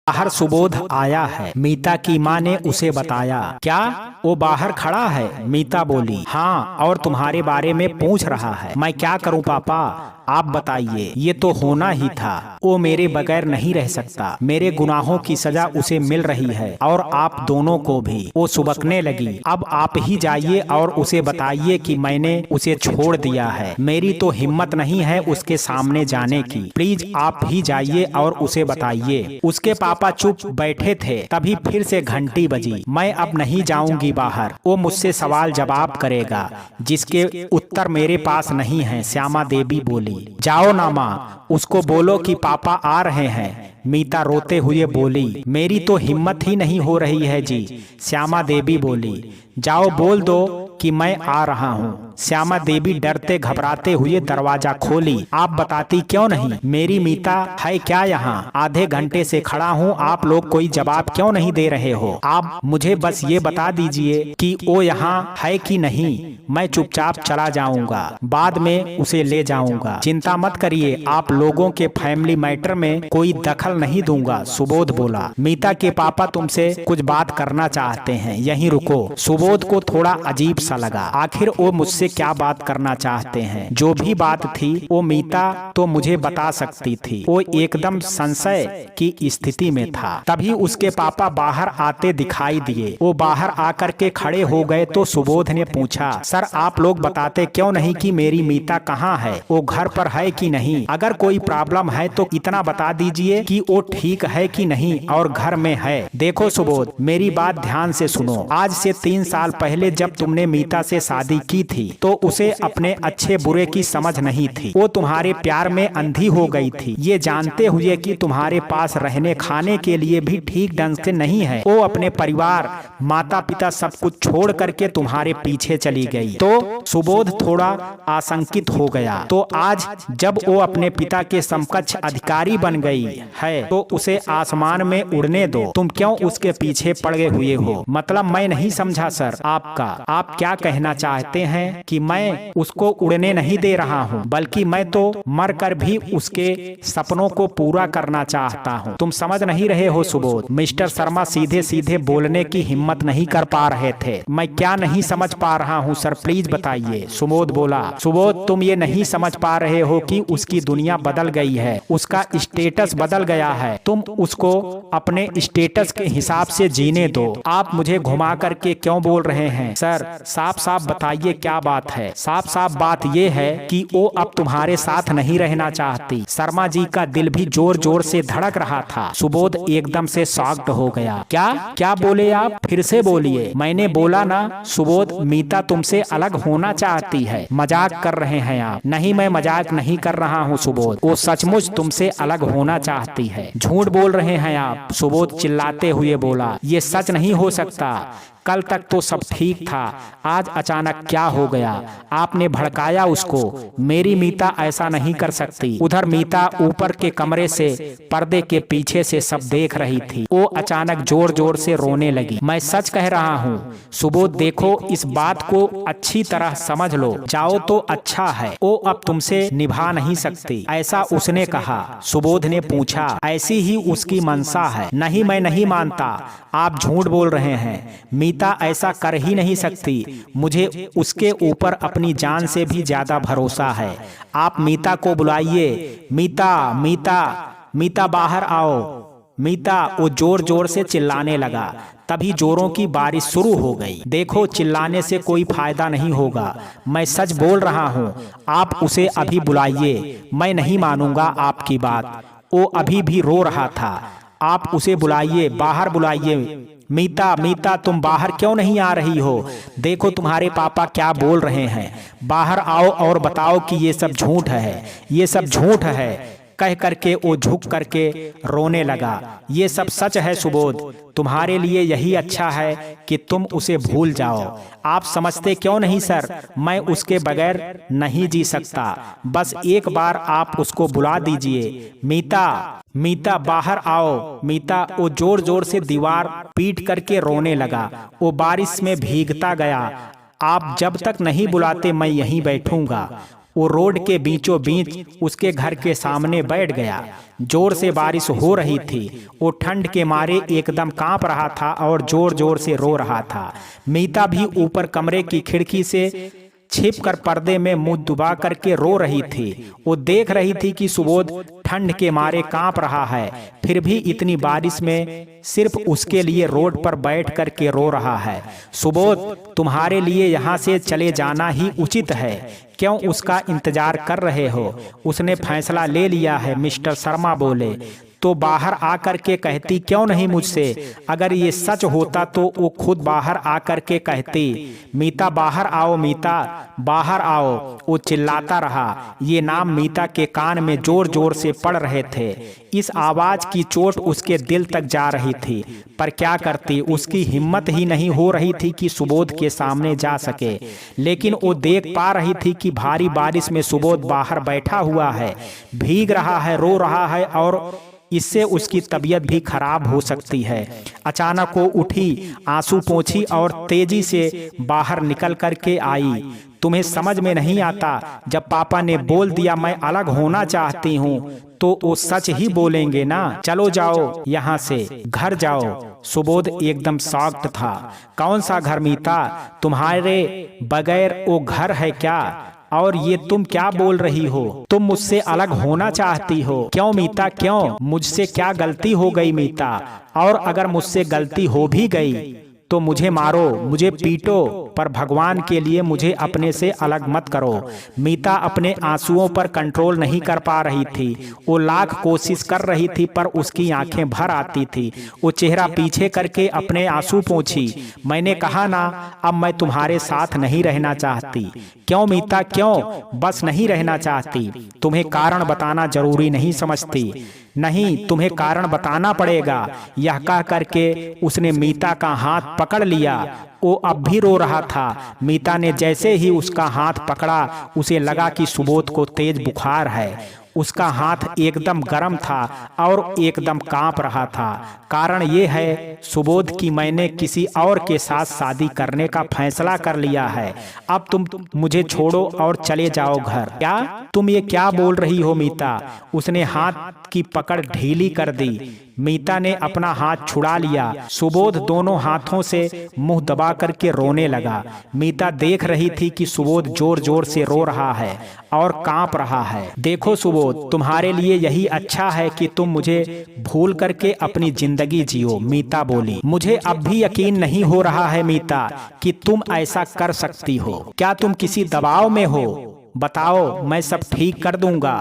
बाहर सुबोध आया है, मीता की माँ ने उसे बताया। क्या वो बाहर खड़ा है? मीता बोली। हाँ, और तुम्हारे बारे में पूछ रहा है। मैं क्या करूँ पापा, आप बताइए। ये तो होना ही था। वो मेरे बगैर नहीं रह सकता। मेरे गुनाहों की सजा उसे मिल रही है और आप दोनों को भी। वो सुबकने लगी। अब आप ही जाइए और उसे बताइए कि मैंने उसे छोड़ दिया है। मेरी तो हिम्मत नहीं है उसके सामने जाने की। प्लीज आप ही जाइए और उसे बताइए। उसके पापा चुप बैठे थे। तभी फिर से घंटी बजी। मैं अब नहीं जाऊंगी बाहर। वो मुझसे सवाल जवाब करेगा जिसके उत्तर मेरे पास नहीं है, श्यामा देवी बोली। जाओ ना माँ, उसको बोलो कि पापा आ रहे हैं। मीता रोते हुए बोली। मेरी तो हिम्मत ही नहीं हो रही है जी, श्यामा देवी बोली। जाओ बोल दो कि मैं आ रहा हूँ। श्यामा देवी डरते घबराते हुए दरवाजा खोली। आप बताती क्यों नहीं? मेरी मीता है क्या यहाँ? आधे घंटे से खड़ा हूँ, आप लोग कोई जवाब क्यों नहीं दे रहे हो? आप मुझे बस ये बता दीजिए कि वो यहाँ है कि नहीं। मैं चुपचाप चला जाऊंगा, बाद में उसे ले जाऊंगा। चिंता मत करिए, आप लोगों के फैमिली मैटर में कोई दखल नहीं दूंगा, सुबोध बोला। मीता के पापा तुमसे कुछ बात करना चाहते हैं, यहीं रुको। सुबोध को थोड़ा अजीब सा लगा। आखिर वो मुझसे क्या बात करना चाहते हैं? जो भी बात थी वो मीता तो मुझे बता सकती थी। वो एकदम संशय की स्थिति में था। तभी उसके पापा बाहर आते दिखाई दिए। वो बाहर आकर के खड़े हो गए तो सुबोध ने पूछा, सर आप लोग बताते क्यों नहीं कि मेरी मीता कहाँ है? वो घर पर है कि नहीं? अगर कोई प्रॉब्लम है तो इतना बता दीजिए कि वो ठीक है कि नहीं और घर में है। देखो सुबोध, मेरी बात ध्यान से सुनो। आज से 3 साल पहले जब तुमने मीता से शादी की थी तो उसे अपने अच्छे बुरे की समझ नहीं थी। वो तुम्हारे प्यार में अंधी हो गई थी, ये जानते हुए कि तुम्हारे पास रहने खाने के लिए भी ठीक ढंग से नहीं है। वो अपने परिवार, माता पिता सब कुछ छोड़ करके तुम्हारे पीछे चली गई। तो सुबोध थोड़ा आशंकित हो गया। तो आज जब वो अपने पिता के समकक्ष अधिकारी बन गई है तो उसे आसमान में उड़ने दो। तुम क्यों उसके पीछे पड़े हुए हो? मतलब मैं नहीं समझा सर आपका। आप क्या कहना चाहते हैं कि मैं उसको उड़ने नहीं दे रहा हूँ, बल्कि मैं तो मर कर भी उसके सपनों को पूरा करना चाहता हूँ। तुम समझ नहीं रहे हो सुबोध। मिस्टर शर्मा सीधे सीधे बोलने की हिम्मत नहीं कर पा रहे थे। मैं क्या नहीं समझ पा रहा हूँ सर, प्लीज बताइए, सुबोध बोला। सुबोध, तुम ये नहीं समझ पा रहे हो कि उसकी दुनिया बदल गई है, उसका स्टेटस बदल गया है। तुम उसको अपने स्टेटस के हिसाब से जीने दो। आप मुझे घुमा करके क्यों बोल रहे हैं? सर साफ साफ बताइए क्या बात है? साफ साफ बात ये है कि वो अब तुम्हारे साथ नहीं रहना चाहती। शर्मा जी का दिल भी जोर जोर से धड़क रहा था। सुबोध एकदम से शॉक्ड हो गया। क्या क्या बोले आप? फिर से बोलिए। मैंने बोला ना सुबोध, मीता तुमसे अलग होना चाहती है। मजाक कर रहे हैं आप? नहीं, मैं मजाक नहीं कर रहा हूँ सुबोध, वो सचमुच तुमसे अलग होना चाहती है। झूठ बोल रहे हैं आप, सुबोध चिल्लाते हुए बोला। ये सच नहीं हो सकता। कल तक तो सब ठीक था, आज अचानक क्या हो गया? आपने भड़काया उसको। मेरी मीता ऐसा नहीं कर सकती। उधर मीता ऊपर के कमरे से पर्दे के पीछे से सब देख रही थी। वो अचानक जोर जोर से रोने लगी। मैं सच कह रहा हूँ सुबोध, देखो इस बात को अच्छी तरह समझ लो। जाओ तो अच्छा है, वो अब तुमसे निभा नहीं सकती, ऐसा उसने कहा। सुबोध ने पूछा, ऐसी ही उसकी मंशा है? नहीं, मैं नहीं मानता, आप झूठ बोल रहे हैं। मीता ऐसा कर ही नहीं सकती। मुझे उसके ऊपर अपनी जान से भी ज्यादा भरोसा है। आप मीता को बुलाइए। मीता, मीता, मीता बाहर आओ। मीता वो जोर जोर से चिल्लाने लगा। तभी जोरों की बारिश शुरू हो गई। देखो, चिल्लाने से कोई फायदा नहीं होगा, मैं सच बोल रहा हूँ। आप उसे अभी बुलाइए, मैं नहीं मानूंगा आपकी बात। वो अभी भी रो रहा था। आप उसे बुलाइए, बाहर बुलाइए। मीता, मीता, तुम बाहर क्यों नहीं आ रही हो? देखो तुम्हारे पापा क्या बोल रहे हैं। बाहर आओ और बताओ कि ये सब झूठ है, ये सब झूठ है। कह करके वो झुक करके रोने लगा। ये सब सच है सुबोध, तुम्हारे लिए यही अच्छा है कि तुम उसे भूल जाओ। आप समझते क्यों नहीं सर, मैं उसके बगैर नहीं जी सकता। बस एक बार आप उसको बुला दीजिए। मीता, मीता, बाहर आओ। मीता वो जोर जोर से दीवार पीट करके रोने लगा। वो बारिश में भीगता गया। आप जब तक नहीं बुलाते मैं यहीं बैठूंगा। वो रोड के बीचों बीच उसके घर के सामने बैठ गया। जोर से बारिश हो रही थी। वो ठंड के मारे एकदम कांप रहा था और जोर जोर से रो रहा था। मीता भी ऊपर कमरे की खिड़की से छिप कर पर्दे में मुंह दबा करके रो रही थी। वो देख रही थी कि सुबोध ठंड के मारे कांप रहा है, फिर भी इतनी बारिश में सिर्फ उसके लिए रोड पर बैठ करके रो रहा है। सुबोध, तुम्हारे लिए यहाँ से चले जाना ही उचित है। क्यों उसका इंतजार कर रहे हो? उसने फैसला ले लिया है। मिस्टर शर्मा बोले। तो बाहर आकर के कहती क्यों नहीं मुझसे? अगर ये सच होता तो वो खुद बाहर आकर के कहती। मीता, बाहर आओ, मीता, बाहर आओ। वो चिल्लाता रहा। ये नाम मीता के कान में जोर जोर से पड़ रहे थे। इस आवाज की चोट उसके दिल तक जा रही थी, पर क्या करती, उसकी हिम्मत ही नहीं हो रही थी कि सुबोध के सामने जा सके। लेकिन वो देख पा रही थी कि भारी बारिश में सुबोध बाहर बैठा हुआ है, भीग रहा है, रो रहा है और इससे उसकी तबीयत भी खराब हो सकती है। अचानक वो उठी, आंसू पोंछी और तेजी से बाहर निकल करके आई। तुम्हें समझ में नहीं आता, जब पापा ने बोल दिया मैं अलग होना चाहती हूँ तो वो सच ही बोलेंगे ना। चलो जाओ यहाँ से, घर जाओ। सुबोध एकदम शॉक्ड था। कौन सा घर मीता? तुम्हारे बगैर वो घर है क्या? और ये तुम क्या बोल रही हो? तुम मुझसे अलग होना चाहती हो? क्यों मीता, क्यों? मुझसे क्या गलती हो गई मीता? और अगर मुझसे गलती हो भी गई तो मुझे मारो, मुझे पीटो, पर भगवान के लिए मुझे अपने से अलग मत करो। मीता अपने आंसुओं पर कंट्रोल नहीं कर पा रही थी। वो लाख कोशिश कर रही थी पर उसकी आंखें भर आती थी। वो चेहरा पीछे करके अपने आंसू पोंछी। मैंने कहा ना, अब मैं तुम्हारे साथ नहीं रहना चाहती। क्यों मीता, क्यों? बस नहीं रहना चाहती। तुम्हें कारण बताना जरूरी नहीं समझती? नहीं, तुम्हें कारण बताना पड़ेगा। यह कह करके उसने मीता का हाथ पकड़ लिया। वो अब भी रो रहा था। मीता ने जैसे ही उसका हाथ पकड़ा, उसे लगा कि सुबोध को तेज बुखार है। उसका हाथ एकदम गर्म था और एकदम कांप रहा था। कारण ये है सुबोध कि मैंने किसी और के साथ शादी करने का फैसला कर लिया है। अब तुम मुझे छोड़ो और चले जाओ घर। क्या तुम ये क्या बोल रही हो मीता? उसने हाथ की पकड़ ढीली कर दी। मीता ने अपना हाथ छुड़ा लिया। सुबोध दोनों हाथों से मुंह दबा करके रोने लगा। मीता देख रही थी कि सुबोध जोर जोर से रो रहा है और कांप रहा है। देखो सुबोध, तुम्हारे लिए यही अच्छा है कि तुम मुझे भूल करके अपनी जिंदगी जियो। मीता बोली। मुझे अब भी यकीन नहीं हो रहा है मीता कि तुम ऐसा कर सकती हो। क्या तुम किसी दबाव में हो? बताओ, मैं सब ठीक कर दूंगा,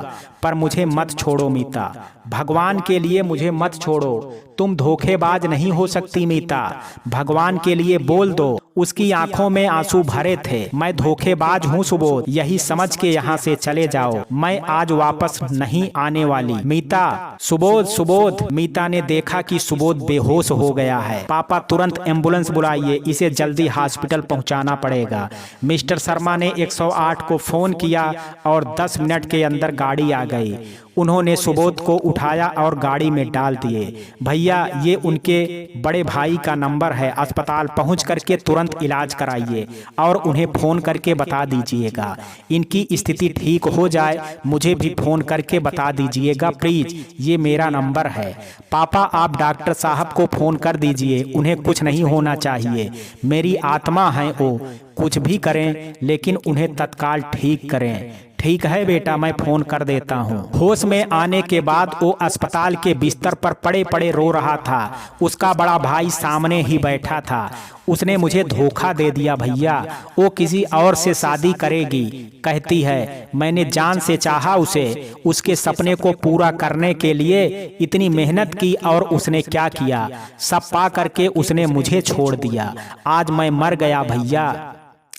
पर मुझे मत छोड़ो मीता। भगवान के लिए मुझे मत छोड़ो। तुम धोखेबाज नहीं हो सकती मीता। भगवान के लिए बोल दो। उसकी आंखों में आंसू भरे थे। मैं धोखेबाज हूँ सुबोध, यही समझ के यहाँ से चले जाओ। मैं आज वापस नहीं आने वाली। मीता, सुबोध, सुबोध। मीता ने देखा कि सुबोध बेहोश हो गया है। पापा तुरंत एम्बुलेंस बुलाइए, इसे जल्दी हॉस्पिटल पहुँचाना पड़ेगा। मिस्टर शर्मा ने 108 को फोन किया और 10 मिनट के अंदर गाड़ी आ गई। उन्होंने सुबोध को उठाया और गाड़ी में डाल दिए। भैया, ये उनके बड़े भाई का नंबर है, अस्पताल पहुंच करके तुरंत इलाज कराइए और उन्हें फ़ोन करके बता दीजिएगा। इनकी स्थिति ठीक हो जाए मुझे भी फ़ोन करके बता दीजिएगा प्लीज़, ये मेरा नंबर है। पापा, आप डॉक्टर साहब को फ़ोन कर दीजिए, उन्हें कुछ नहीं होना चाहिए। मेरी आत्मा है वो, कुछ भी करें लेकिन उन्हें तत्काल ठीक करें। ठीक है बेटा, मैं फोन कर देता हूँ। होश में आने के बाद वो अस्पताल के बिस्तर पर पड़े पड़े रो रहा था। उसका बड़ा भाई सामने ही बैठा था। उसने मुझे धोखा दे दिया भैया, वो किसी और से शादी करेगी कहती है। मैंने जान से चाहा उसे, उसके सपने को पूरा करने के लिए इतनी मेहनत की और उसने क्या किया, सब पा करके उसने मुझे छोड़ दिया। आज मैं मर गया भैया,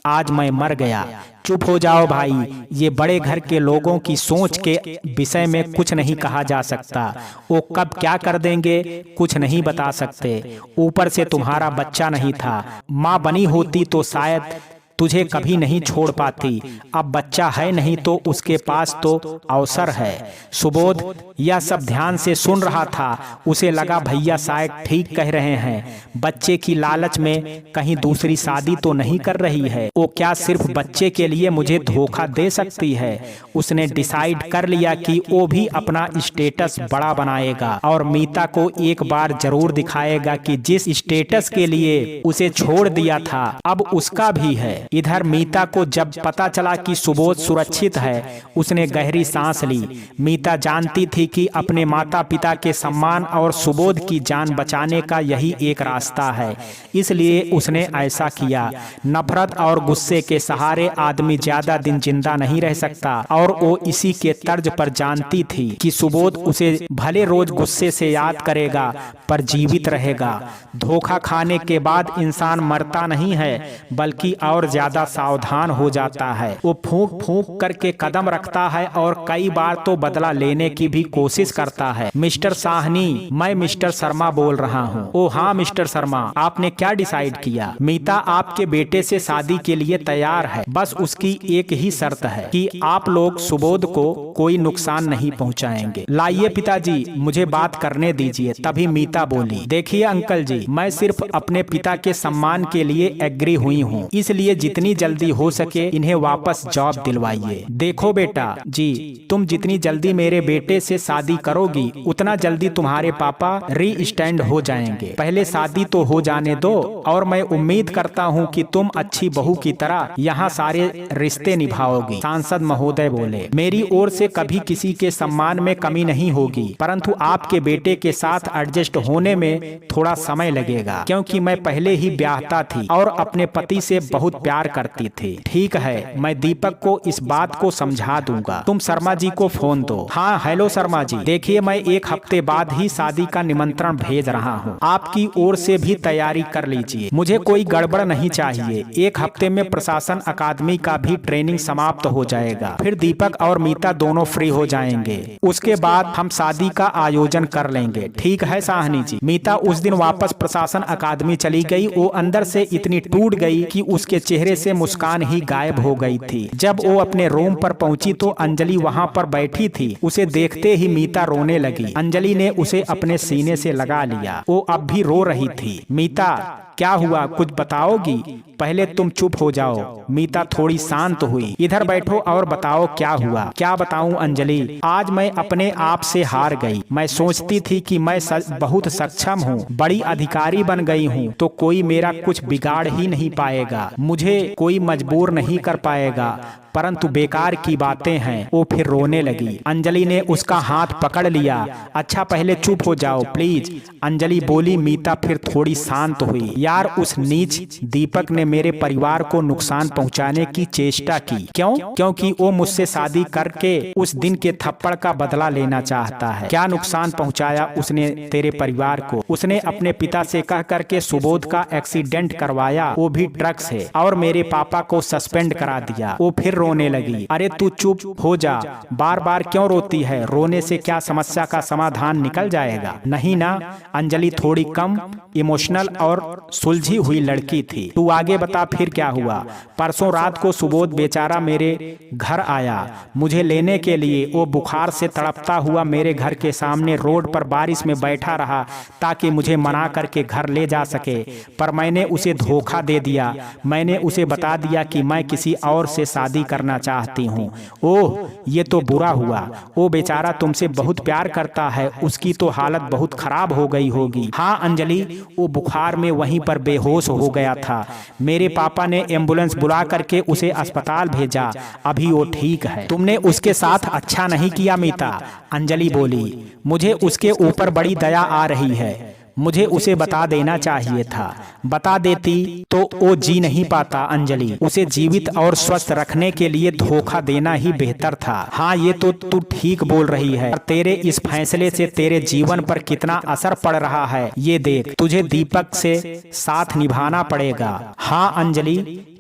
आज मैं मर गया। चुप हो जाओ भाई, ये बड़े घर के लोगों की सोच के विषय में कुछ नहीं कहा जा सकता। वो कब क्या कर देंगे कुछ नहीं बता सकते। ऊपर से तुम्हारा बच्चा नहीं था, माँ बनी होती तो शायद तुझे कभी नहीं छोड़ पाती। अब बच्चा है नहीं तो उसके पास तो अवसर है। सुबोध यह सब ध्यान से सुन रहा था। उसे लगा भैया शायद ठीक कह रहे हैं। बच्चे की लालच में कहीं दूसरी शादी तो नहीं कर रही है। वो क्या सिर्फ बच्चे के लिए मुझे धोखा दे सकती है। उसने डिसाइड कर लिया कि वो भी अपना स्टेटस बड़ा बनाएगा और मीता को एक बार जरूर दिखाएगा कि जिस स्टेटस के लिए उसे छोड़ दिया था अब उसका भी है। इधर मीता को जब पता चला कि सुबोध सुरक्षित है, उसने गहरी सांस ली। मीता जानती थी कि अपने माता पिता के सम्मान और सुबोध की जान बचाने का यही एक रास्ता है, इसलिए उसने ऐसा किया। नफरत और गुस्से के सहारे आदमी ज्यादा दिन जिंदा नहीं रह सकता और वो इसी के तर्ज पर जानती थी कि सुबोध उसे भले रोज गुस्से से याद करेगा पर जीवित रहेगा। धोखा खाने के बाद इंसान मरता नहीं है बल्कि और ज्यादा सावधान हो जाता है। वो फूंक फूंक करके कदम रखता है और कई बार तो बदला लेने की भी कोशिश करता है। मिस्टर साहनी, मैं मिस्टर शर्मा बोल रहा हूँ। ओ हाँ मिस्टर शर्मा, आपने क्या डिसाइड किया? मीता आपके बेटे से शादी के लिए तैयार है, बस उसकी एक ही शर्त है कि आप लोग सुबोध को कोई नुकसान नहीं पहुँचाएंगे। लाइए पिताजी, मुझे बात करने दीजिए। तभी मीता बोली, देखिए अंकल जी, मैं सिर्फ अपने पिता के सम्मान के लिए एग्री हुई हूँ, इसलिए जितनी जल्दी हो सके इन्हें वापस जॉब दिलवाइए। देखो बेटा जी, तुम जितनी जल्दी मेरे बेटे से शादी करोगी उतना जल्दी तुम्हारे पापा री स्टैंड हो जाएंगे। पहले शादी तो हो जाने दो और मैं उम्मीद करता हूँ कि तुम अच्छी बहू की तरह यहाँ सारे रिश्ते निभाओगी। सांसद महोदय बोले, मेरी ओर से कभी किसी के सम्मान में कमी नहीं होगी, परंतु आपके बेटे के साथ एडजस्ट होने में थोड़ा समय लगेगा, क्योंकि मैं पहले ही ब्याहता थी और अपने पति से बहुत प्यार करती थी। ठीक है, मैं दीपक को इस बात को समझा दूंगा। तुम शर्मा जी को फोन दो। हाँ हेलो शर्मा जी, देखिए मैं एक हफ्ते बाद ही शादी का निमंत्रण भेज रहा हूँ, आपकी ओर से भी तैयारी कर लीजिए। मुझे कोई गड़बड़ नहीं चाहिए। एक हफ्ते में प्रशासन अकादमी का भी ट्रेनिंग समाप्त हो जाएगा, फिर दीपक और मीता दोनों फ्री हो जाएंगे। उसके बाद हम शादी का आयोजन कर लेंगे। ठीक है साहनी जी। मीता उस दिन वापस प्रशासन अकादमी चली गई। वो अंदर से इतनी टूट गई कि उसके चेहरे से मुस्कान ही गायब हो गई थी। जब वो अपने रूम पर पहुंची तो अंजलि वहां पर बैठी थी। उसे देखते ही मीता रोने लगी। अंजलि ने उसे अपने सीने से लगा लिया। वो अब भी रो रही थी। मीता क्या हुआ, कुछ बताओगी? पहले तुम चुप हो जाओ। मीता थोड़ी शांत हुई। इधर बैठो और बताओ क्या हुआ। क्या बताऊं अंजलि, आज मैं अपने आप से हार गई। मैं सोचती थी कि मैं बहुत सक्षम हूँ, बड़ी अधिकारी बन गई हूँ, तो कोई मेरा कुछ बिगाड़ ही नहीं पाएगा, मुझे कोई मजबूर नहीं कर पाएगा, परंतु बेकार की बातें हैं। वो फिर रोने लगी। अंजलि ने उसका हाथ पकड़ लिया। अच्छा पहले चुप हो जाओ प्लीज, अंजलि बोली। मीता फिर थोड़ी शांत हुई। यार उस नीच दीपक ने मेरे परिवार को नुकसान पहुंचाने की चेष्टा की। क्यों? क्योंकि वो मुझसे शादी करके उस दिन के थप्पड़ का बदला लेना चाहता है। क्या नुकसान पहुंचाया उसने तेरे परिवार को? उसने अपने पिता से कह करके सुबोध का एक्सीडेंट करवाया, वो भी ट्रक से, और मेरे पापा को सस्पेंड करा दिया। वो फिर रोने लगी। अरे तू चुप हो जा, बार बार क्यों रोती है? रोने से क्या समस्या का समाधान निकल जाएगा? नहीं ना। अंजलि थोड़ी कम इमोशनल और सुलझी हुई लड़की थी। तू आगे बता फिर क्या हुआ? परसों रात को सुबोध बेचारा मेरे घर आया मुझे लेने के लिए। वो बुखार से तड़पता हुआ मेरे घर के सामने रोड पर बारिश में बैठा रहा ताकि मुझे मना करके घर ले जा सके, पर मैंने उसे धोखा दे दिया। मैंने उसे बता दिया कि मैं किसी और से शादी करना चाहती हूँ। ओह, ये तो बुरा हुआ। वो बेचारा तुमसे बहुत प्यार करता है, उसकी तो हालत बहुत खराब हो गई होगी। हाँ अंजलि, वो बुखार में वहीं पर बेहोश हो गया था। मेरे पापा ने एम्बुलेंस बुला करके उसे अस्पताल भेजा, अभी वो ठीक है। तुमने उसके साथ अच्छा नहीं किया मीता, अंजलि बोली। मुझे उसके ऊपर बड़ी दया आ रही है, मुझे उसे बता देना चाहिए था। बता देती तो वो जी नहीं पाता अंजलि। उसे जीवित और स्वस्थ रखने के लिए धोखा देना ही बेहतर था। हाँ, ये तो तू ठीक बोल रही है। तेरे इस फैसले से तेरे जीवन पर कितना असर पड़ रहा है ये देख। तुझे दीपक से साथ निभाना पड़ेगा। हाँ अंजलि,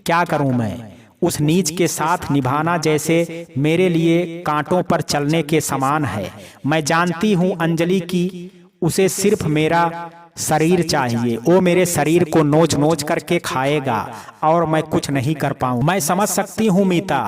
क्या करूं मैं? उस नीच के साथ निभाना जैसे मेरे लिए कांटों पर चलने के समान है। मैं जानती हूँ अंजलि की उसे सिर्फ मेरा शरीर चाहिए। वो मेरे शरीर को नोच नोच करके खाएगा और मैं कुछ नहीं कर पाऊं। मैं समझ सकती हूँ मीता,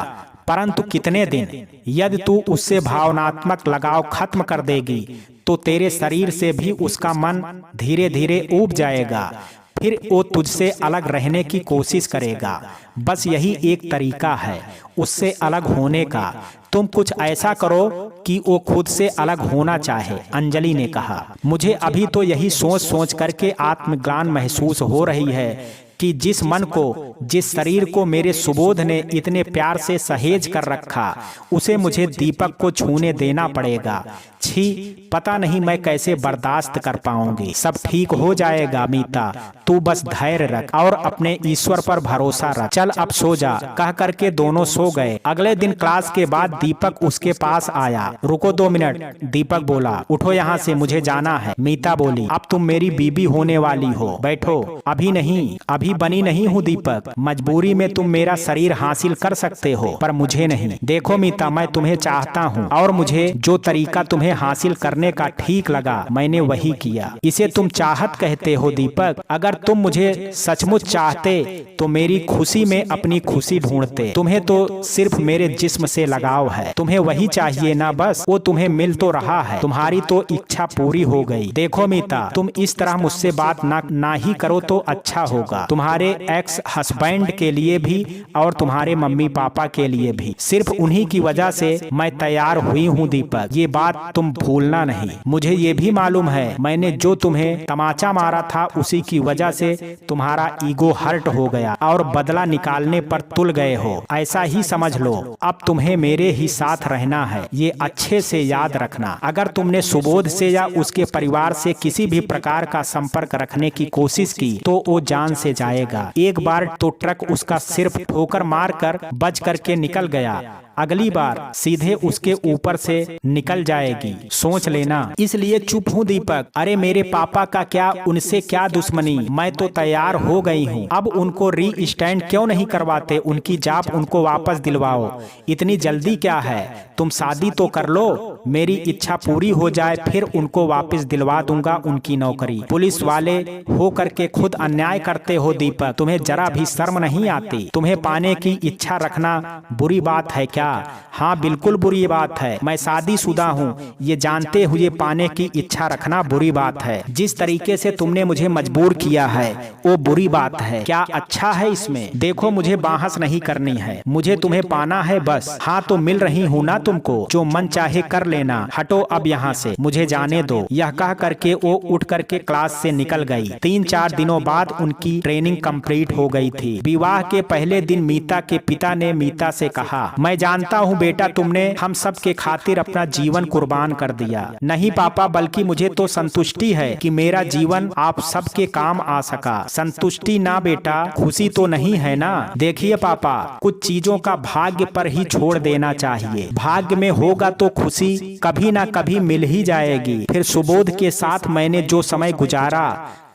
परंतु कितने दिन? यदि तू उससे भावनात्मक लगाव खत्म कर देगी तो तेरे शरीर से भी उसका मन धीरे धीरे ऊब जाएगा। फिर वो तुझसे अलग रहने की कोशिश करेगा। बस यही एक तरीका है उससे अलग होने का। तुम कुछ ऐसा करो कि वो खुद से अलग होना चाहे, अंजलि ने कहा। मुझे अभी तो यही सोच सोच करके आत्मग्लान महसूस हो रही है कि जिस मन को, जिस शरीर को मेरे सुबोध ने इतने प्यार से सहेज कर रखा, उसे मुझे दीपक को छूने देना पड़ेगा। छी, पता नहीं मैं कैसे बर्दाश्त कर पाऊंगी। सब ठीक हो जाएगा मीता, तू बस धैर्य रख और अपने ईश्वर पर भरोसा रख। चल अब सो जा, कह करके दोनों सो गए। अगले दिन क्लास के बाद दीपक उसके पास आया। रुको 2 मिनट, दीपक बोला। उठो यहाँ से, मुझे जाना है। मीता बोली, अब तुम मेरी बीबी होने वाली हो, बैठो। अभी नहीं, अभी बनी नहीं हूँ दीपक। मजबूरी में तुम मेरा शरीर हासिल कर सकते हो पर मुझे नहीं। देखो मीता, मैं तुम्हें चाहता हूँ और मुझे जो तरीका तुम्हें हासिल करने का ठीक लगा मैंने वही किया। इसे तुम चाहत कहते हो दीपक। अगर तुम मुझे सचमुच चाहते तो मेरी खुशी में अपनी खुशी ढूंढते। तुम्हें तो सिर्फ मेरे जिस्म से लगाव है, तुम्हें वही चाहिए ना। बस वो तुम्हें मिल तो रहा है, तुम्हारी तो इच्छा पूरी हो गई। देखो मीता, तुम इस तरह मुझसे बात ना ही करो तो अच्छा होगा, तुम्हारे एक्स हस्बैंड के लिए भी और तुम्हारे मम्मी पापा के लिए भी। सिर्फ उन्हीं की वजह से मैं तैयार हुई हूँ दीपक, ये बात तुम भूलना नहीं। मुझे ये भी मालूम है मैंने जो तुम्हें तमाचा मारा था उसी की वजह से तुम्हारा ईगो हर्ट हो गया और बदला निकालने पर तुल गए हो। ऐसा ही समझ लो। अब तुम्हें मेरे ही साथ रहना है, ये अच्छे से याद रखना। अगर तुमने सुबोध से या उसके परिवार से किसी भी प्रकार का संपर्क रखने की कोशिश की तो वो जान से जाएगा। एक बार तो ट्रक उसका सिर्फ ठोकर मार कर बच करके निकल गया, अगली बार सीधे उसके ऊपर से निकल जाएगी, सोच लेना। इसलिए चुप हूँ दीपक। अरे मेरे पापा का क्या, उनसे क्या दुश्मनी, मैं तो तैयार हो गई हूँ। अब उनको री स्टैंड क्यों नहीं करवाते, उनकी जॉब उनको वापस दिलवाओ। इतनी जल्दी क्या है, तुम शादी तो कर लो, मेरी इच्छा पूरी हो जाए फिर उनको वापस दिलवा दूंगा उनकी नौकरी। पुलिस वाले हो करके खुद अन्याय करते हो दीपक, तुम्हें जरा भी शर्म नहीं आती। तुम्हें पाने की इच्छा रखना बुरी बात है क्या? हाँ बिल्कुल बुरी बात है। मैं शादीशुदा हूँ, ये जानते हुए पाने की इच्छा रखना बुरी बात है। जिस तरीके से तुमने मुझे मजबूर किया है वो बुरी बात है। क्या अच्छा है इसमें? देखो मुझे बहस नहीं करनी है, मुझे तुम्हें पाना है बस। हाँ तो मिल रही हूँ ना तुमको, जो मन चाहे कर लेना। हटो अब यहाँ से, मुझे जाने दो। यह कह करके वो उठ करके क्लास से निकल गई। 3-4 दिनों बाद उनकी ट्रेनिंग कंप्लीट हो गई थी। विवाह के पहले दिन मीता के पिता ने मीता से कहा, मैं जानता हूँ बेटा तुमने हम सब के खातिर अपना जीवन कुर्बान कर दिया। नहीं पापा, बल्कि मुझे तो संतुष्टि है कि मेरा जीवन आप सबके काम आ सका। संतुष्टि ना बेटा, खुशी तो नहीं है ना। देखिए पापा, कुछ चीजों का भाग्य पर ही छोड़ देना चाहिए। भाग्य में होगा तो खुशी कभी ना कभी मिल ही जाएगी। फिर सुबोध के साथ मैंने जो समय गुजारा,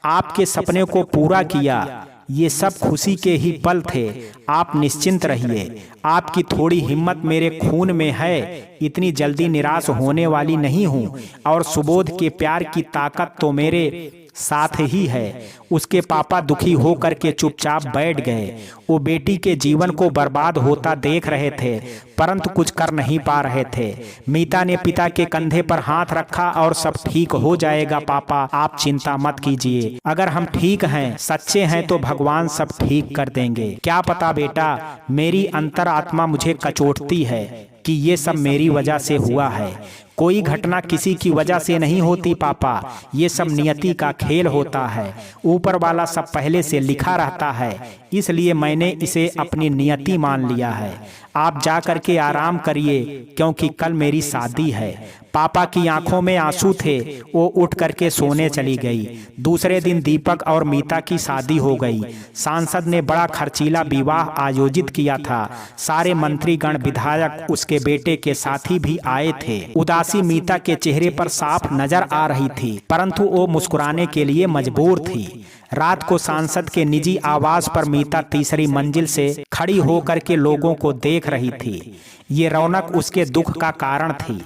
आपके सपने को पूरा किया, ये सब खुशी के ही पल थे। आप निश्चिंत रहिए, आपकी थोड़ी हिम्मत मेरे खून में है, इतनी जल्दी निराश होने वाली नहीं हूँ। और सुबोध के प्यार की ताकत तो मेरे साथ ही है। उसके पापा दुखी होकर के चुपचाप बैठ गए। वो बेटी के जीवन को बर्बाद होता देख रहे थे, परंतु कुछ कर नहीं पा रहे थे। मीता ने पिता के कंधे पर हाथ रखा और सब ठीक हो जाएगा पापा, आप चिंता मत कीजिए। अगर हम ठीक हैं, सच्चे हैं तो भगवान सब ठीक कर देंगे। क्या पता बेटा, मेरी अंतरात्मा मुझे कचोटती है कि ये सब मेरी वजह से हुआ है। कोई घटना किसी की वजह से नहीं होती पापा, ये सब नियति का खेल होता है। ऊपर वाला सब पहले से लिखा रहता है, इसलिए मैंने इसे अपनी नियति मान लिया है। आप जा कर के आराम करिए, क्योंकि कल मेरी शादी है। पापा की आंखों में आंसू थे, वो उठ करके सोने चली गई। दूसरे दिन दीपक और मीता की शादी हो गई। सांसद ने बड़ा खर्चीला विवाह आयोजित किया था। सारे मंत्रीगण, विधायक, उसके बेटे के साथी भी आए थे। उदासी मीता के चेहरे पर साफ नजर आ रही थी, परंतु वो मुस्कुराने के लिए मजबूर थी। रात को सांसद के निजी आवास पर मीता तीसरी मंजिल से खड़ी होकर के लोगों को देख रही थी। ये रौनक उसके दुख का कारण थी।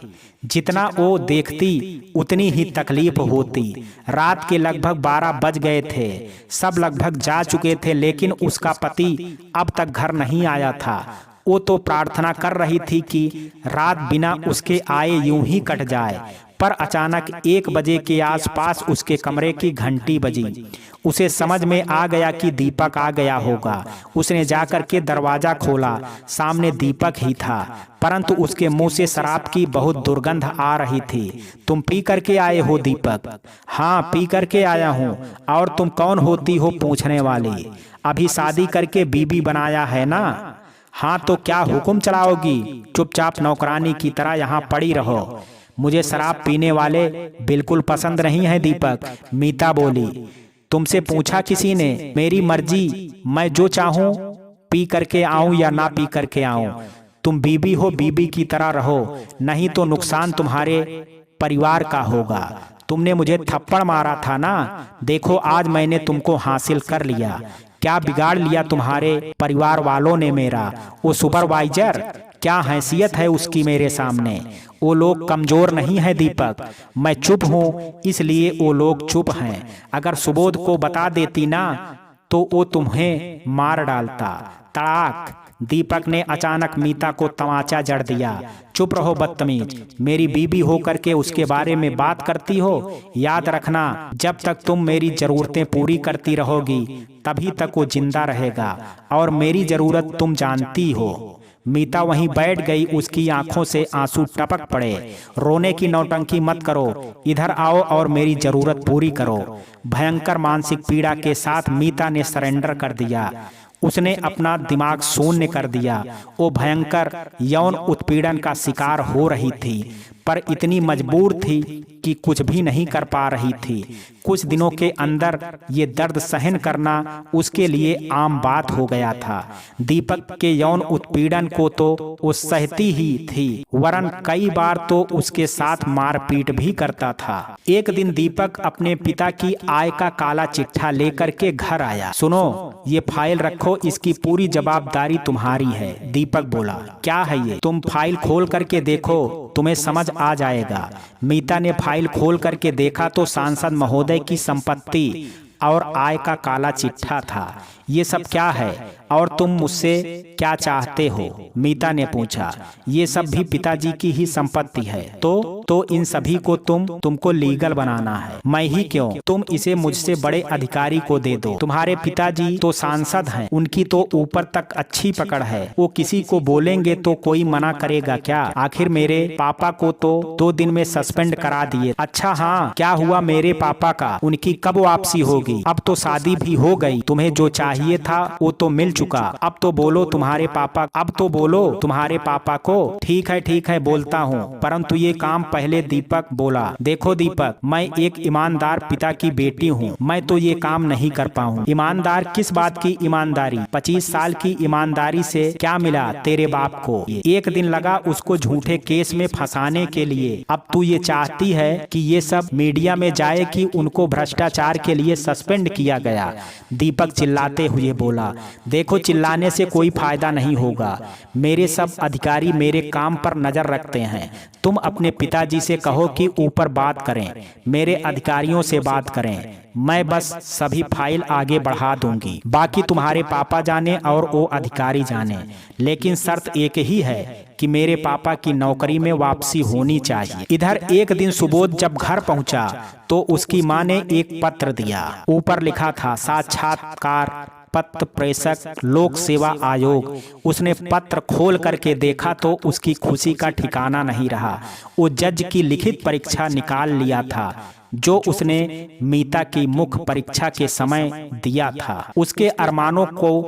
जितना वो देखती उतनी ही तकलीफ होती। रात के लगभग 12 बज गए थे। सब लगभग जा चुके थे, लेकिन उसका पति अब तक घर नहीं आया था। वो तो प्रार्थना कर रही थी कि रात बिना उसके आए यूं ही कट जाए, पर अचानक 1 बजे के आसपास उसके कमरे की घंटी बजी। उसे समझ में आ गया कि दीपक आ गया होगा। उसने जाकर के दरवाजा खोला, सामने दीपक ही था, परंतु उसके मुंह से शराब की बहुत दुर्गंध आ रही थी। तुम पी करके आए हो दीपक? हाँ, पी करके आया हूँ। और तुम कौन होती हो पूछने वाली? अभी शादी करके बीबी बनाया है ना? हाँ, तो क्या हुक्म चलाओगी? चुपचाप नौकरानी की तरह यहाँ पड़ी रहो। मुझे शराब पीने वाले बिल्कुल पसंद नहीं है दीपक, मीता बोली। तुमसे पूछा किसी ने? मेरी मर्जी, मैं जो चाहूं पी करके आऊं या ना पी करके आऊं। तुम बीबी हो, बीबी की तरह रहो, नहीं तो नुकसान तुम्हारे परिवार का होगा। तुमने मुझे थप्पड़ मारा था ना, देखो आज मैंने तुमको हासिल कर लिया। क्या बिगाड़ लिया तुम्हारे परिवार वालों ने मेरा? वो सुपरवाइजर, क्या हैसियत है उसकी मेरे सामने? वो लोग कमजोर नहीं है दीपक, मैं चुप हूँ इसलिए वो लोग चुप हैं। अगर सुबोध को बता देती ना तो वो तुम्हें मार डालता। तड़ाक! दीपक ने अचानक मीता को तमाचा जड़ दिया। चुप रहो बदतमीज, मेरी बीबी होकर के उसके बारे में बात करती हो? याद रखना, जब तक तुम मेरी जरूरतें पूरी करती रहोगी तभी तक वो जिंदा रहेगा, और मेरी जरूरत तुम जानती हो। मीता वहीं बैठ गई, उसकी आंखों से आंसू टपक पड़े। रोने की नौटंकी मत करो, इधर आओ और मेरी जरूरत पूरी करो। भयंकर मानसिक पीड़ा के साथ मीता ने सरेंडर कर दिया। उसने अपना दिमाग शून्य कर दिया। वो भयंकर यौन उत्पीड़न का शिकार हो रही थी, पर इतनी मजबूर थी कि कुछ भी नहीं कर पा रही थी। कुछ दिनों के अंदर ये दर्द सहन करना उसके लिए आम बात हो गया था। दीपक के यौन उत्पीड़न को तो वो सहती ही थी, वरन कई बार तो उसके साथ मारपीट भी करता था। एक दिन दीपक अपने पिता की आय का काला चिट्ठा लेकर के घर आया। सुनो, ये फाइल रखो, इसकी पूरी जवाबदारी तुम्हारी है। दीपक बोला, क्या है ये? तुम फाइल खोल करके देखो, तुम्हें समझ आ जाएगा। मीता ने फाइल खोल करके देखा तो सांसद महोदय की संपत्ति और आय का काला चिट्ठा था। ये सब क्या है और तुम मुझसे क्या चाहते हो? मीता ने पूछा। ये सब भी पिताजी की ही संपत्ति है। तो इन सभी को तुमको लीगल बनाना है। मैं ही क्यों, तुम इसे मुझसे बड़े अधिकारी को दे दो। तुम्हारे पिताजी तो सांसद हैं, उनकी तो ऊपर तक अच्छी पकड़ है। वो किसी को बोलेंगे तो कोई मना करेगा क्या? आखिर मेरे पापा को तो 2 दिन में सस्पेंड करा दिए। अच्छा हाँ, क्या हुआ मेरे पापा का? उनकी कब वापसी होगी? अब तो शादी भी हो गई, तुम्हें जो चाहिए था वो तो मिल चुका। अब तो बोलो तुम्हारे पापा को। ठीक है बोलता हूँ, परंतु ये काम पहले। दीपक बोला, देखो दीपक, मैं एक ईमानदार पिता की बेटी हूँ, मैं तो ये काम नहीं कर पाऊँ। ईमानदार किस बात की ईमानदारी? 25 साल की ईमानदारी से क्या मिला तेरे बाप को? एक दिन लगा उसको झूठे केस में फंसाने के लिए। अब तू ये चाहती है कि ये सब मीडिया में जाए कि उनको भ्रष्टाचार के लिए सस्पेंड किया गया। दीपक चिल्लाते हुए बोला, देखो चिल्लाने से कोई फायदा नहीं होगा। मेरे सब अधिकारी मेरे काम पर नजर रखते हैं। तुम अपने पिताजी से कहो कि ऊपर बात करें, मेरे अधिकारियों से बात करें। मैं बस सभी फाइल आगे बढ़ा दूंगी, बाकी तुम्हारे पापा जाने और वो अधिकारी जाने। लेकिन शर्त एक ही है कि मेरे पापा की नौकरी में वापसी होनी चाहिए। इधर एक दिन सुबोध जब घर पहुंचा तो उसकी मां ने एक पत्र दिया। ऊपर लिखा था, साक्षात्कार पत्र प्रेषक लोक सेवा आयोग। उसने पत्र खोल करके देखा तो उसकी खुशी का ठिकाना नहीं रहा। वो जज की लिखित परीक्षा निकाल लिया था जो उसने मीता की मुख्य परीक्षा के समय दिया था। उसके अरमानों को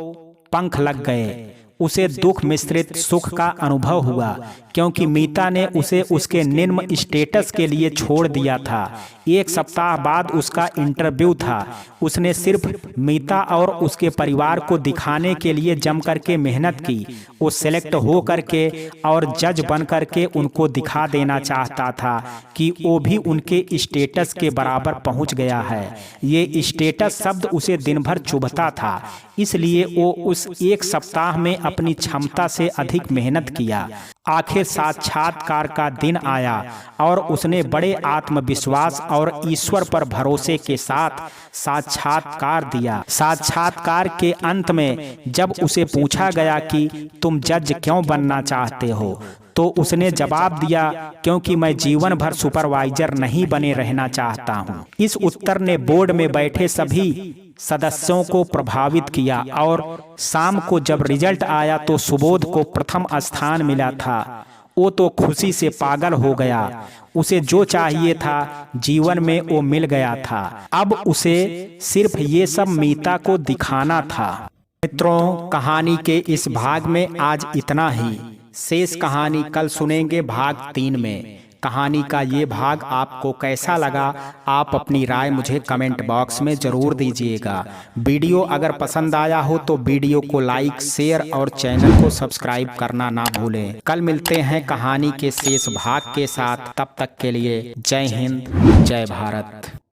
पंख लग गए। उसे दुख मिश्रित सुख का अनुभव हुआ क्योंकि मीता ने उसे उसके निम्न स्टेटस के लिए छोड़ दिया था। एक सप्ताह बाद उसका इंटरव्यू था। उसने सिर्फ मीता और उसके परिवार को दिखाने के लिए जम करके मेहनत की। वो सेलेक्ट हो करके और जज बन करके उनको दिखा देना चाहता था कि वो भी उनके स्टेटस के बराबर पहुंच गया है। ये स्टेटस शब्द उसे दिन भर चुभता था, इसलिए वो उस एक सप्ताह में अपनी क्षमता से अधिक मेहनत किया। आखिर साक्षात्कार का दिन आया और उसने बड़े आत्मविश्वास और ईश्वर पर भरोसे के साथ साक्षात्कार दिया। साक्षात्कार के अंत में जब उसे पूछा गया कि तुम जज क्यों बनना चाहते हो, तो उसने जवाब दिया, क्योंकि मैं जीवन भर सुपरवाइजर नहीं बने रहना चाहता हूँ। इस उत्तर ने बोर्ड में बैठे सभी सदस्यों को प्रभावित किया और शाम को जब रिजल्ट आया तो सुबोध को प्रथम स्थान मिला था। वो तो खुशी से पागल हो गया। उसे जो चाहिए था जीवन में वो मिल गया था। अब उसे सिर्फ ये सब मीता को दिखाना था। मित्रों, कहानी के इस भाग में आज इतना ही। शेष कहानी कल सुनेंगे भाग 3 में। कहानी का ये भाग आपको कैसा लगा, आप अपनी राय मुझे कमेंट बॉक्स में जरूर दीजिएगा। वीडियो अगर पसंद आया हो तो वीडियो को लाइक, शेयर और चैनल को सब्सक्राइब करना ना भूलें। कल मिलते हैं कहानी के शेष भाग के साथ। तब तक के लिए जय हिंद, जय भारत।